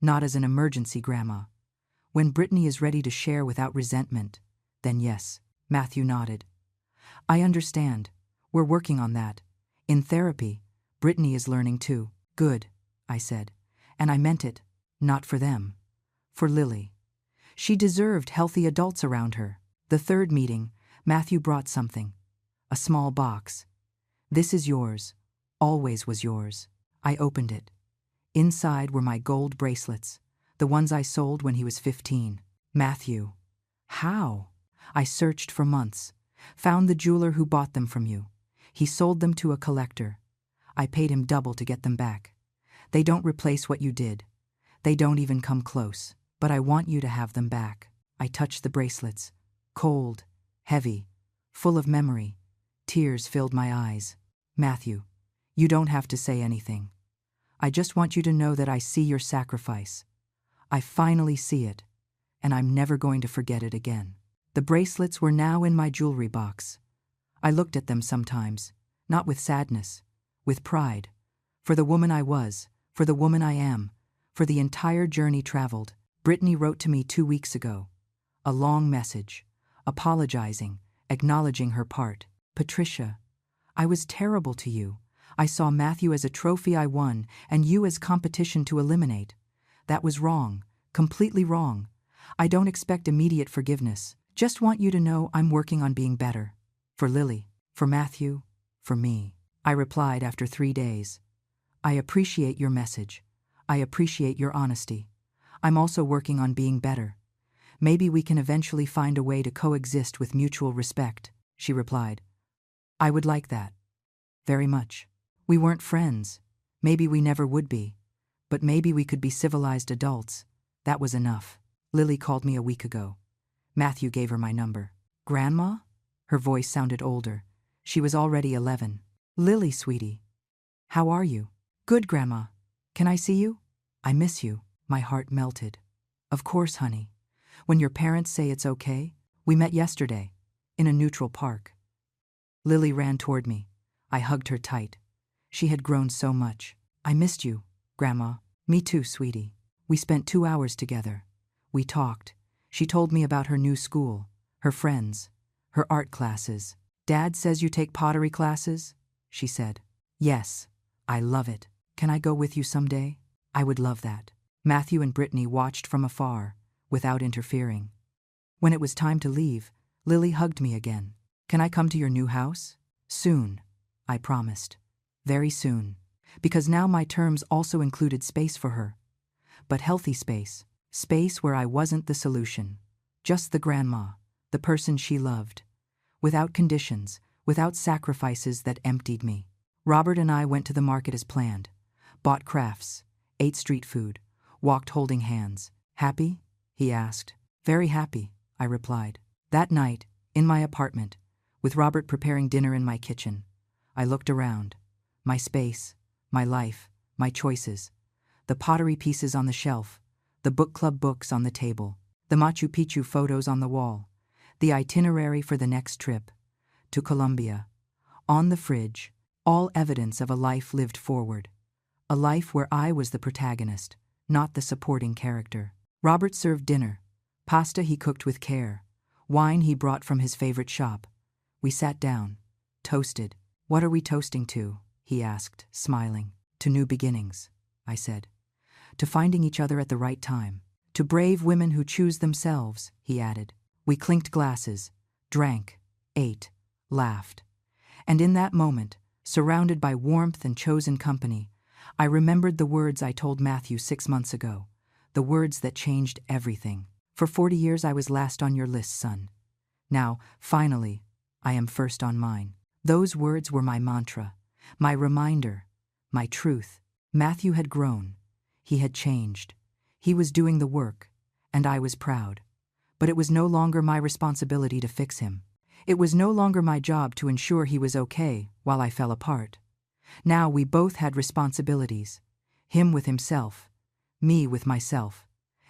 not as an emergency grandma. When Brittany is ready to share without resentment, then yes. Matthew nodded. I understand. We're working on that. In therapy, Brittany is learning too. Good, I said. And I meant it. Not for them. For Lily. She deserved healthy adults around her. The third meeting, Matthew brought something. A small box. This is yours. Always was yours. I opened it. Inside were my gold bracelets, the ones I sold when he was 15. Matthew. How? I searched for months. Found the jeweler who bought them from you. He sold them to a collector. I paid him double to get them back. They don't replace what you did. They don't even come close. But I want you to have them back. I touched the bracelets. Cold, heavy, full of memory. Tears filled my eyes. Matthew, you don't have to say anything. I just want you to know that I see your sacrifice. I finally see it, and I'm never going to forget it again." The bracelets were now in my jewelry box. I looked at them sometimes, not with sadness, with pride, for the woman I was, for the woman I am, for the entire journey traveled. Brittany wrote to me 2 weeks ago. A long message, apologizing, acknowledging her part. "Patricia, I was terrible to you. I saw Matthew as a trophy I won and you as competition to eliminate. That was wrong, completely wrong. I don't expect immediate forgiveness. Just want you to know I'm working on being better. For Lily, for Matthew, for me." I replied after 3 days. "I appreciate your message. I appreciate your honesty. I'm also working on being better. Maybe we can eventually find a way to coexist with mutual respect," she replied. "I would like that. Very much. We weren't friends. Maybe we never would be. But maybe we could be civilized adults. That was enough." Lily called me a week ago. Matthew gave her my number. "Grandma?" Her voice sounded older. She was already 11. "Lily, sweetie. How are you?" "Good, Grandma. Can I see you?" "I miss you." My heart melted. "Of course, honey. When your parents say it's okay, we met yesterday, in a neutral park." Lily ran toward me. I hugged her tight. She had grown so much. "I missed you, Grandma." "Me too, sweetie." We spent 2 hours together. We talked. She told me about her new school, her friends, her art classes. "Dad says you take pottery classes?" she said. "Yes, I love it. Can I go with you someday?" "I would love that." Matthew and Brittany watched from afar, without interfering. When it was time to leave, Lily hugged me again. "Can I come to your new house?" "Soon," I promised. "Very soon." Because now my terms also included space for her. But healthy space. Space where I wasn't the solution. Just the grandma, the person she loved. Without conditions, without sacrifices that emptied me. Robert and I went to the market as planned. Bought crafts, ate street food, walked holding hands. "Happy?" he asked. "Very happy," I replied. That night, in my apartment, with Robert preparing dinner in my kitchen, I looked around. My space, my life, my choices. The pottery pieces on the shelf, the book club books on the table, the Machu Picchu photos on the wall, the itinerary for the next trip, to Colombia, on the fridge, all evidence of a life lived forward. A life where I was the protagonist, not the supporting character. Robert served dinner, pasta he cooked with care, wine he brought from his favorite shop. We sat down, toasted. "What are we toasting to?" he asked, smiling. "To new beginnings," I said. "To finding each other at the right time. To brave women who choose themselves," he added. We clinked glasses, drank, ate, laughed. And in that moment, surrounded by warmth and chosen company, I remembered the words I told Matthew 6 months ago, the words that changed everything. "For 40 years I was last on your list, son. Now, finally, I am first on mine." Those words were my mantra, my reminder, my truth. Matthew had grown. He had changed. He was doing the work, and I was proud. But it was no longer my responsibility to fix him. It was no longer my job to ensure he was okay while I fell apart. Now we both had responsibilities. Him with himself, me with myself.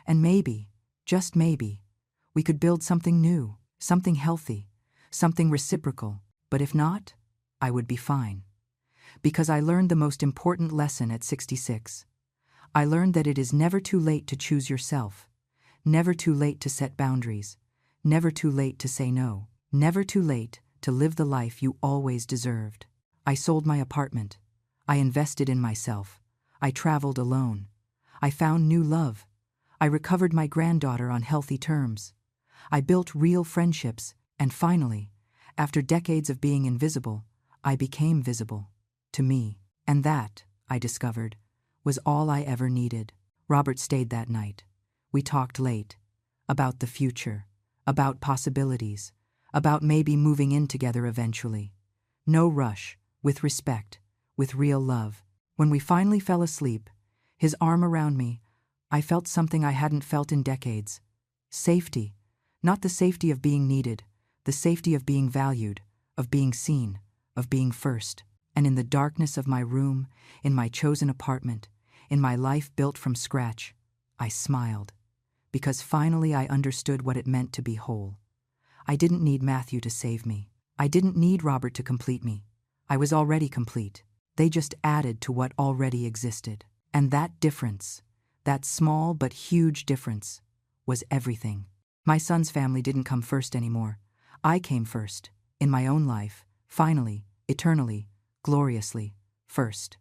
And maybe, just maybe, we could build something new, something healthy, something reciprocal. But if not, I would be fine. Because I learned the most important lesson at 66. I learned that it is never too late to choose yourself, never too late to set boundaries, never too late to say no, never too late to live the life you always deserved. I sold my apartment. I invested in myself. I traveled alone. I found new love. I recovered my granddaughter on healthy terms. I built real friendships, and finally, after decades of being invisible, I became visible. To me. And that, I discovered, was all I ever needed. Robert stayed that night. We talked late. About the future. About possibilities. About maybe moving in together eventually. No rush. With respect. With real love. When we finally fell asleep, his arm around me, I felt something I hadn't felt in decades. Safety. Not the safety of being needed. The safety of being valued. Of being seen. Of being first. And in the darkness of my room, in my chosen apartment, in my life built from scratch, I smiled. Because finally I understood what it meant to be whole. I didn't need Matthew to save me. I didn't need Robert to complete me. I was already complete. They just added to what already existed. And that difference, that small but huge difference, was everything. My son's family didn't come first anymore. I came first, in my own life, finally, eternally, gloriously, first.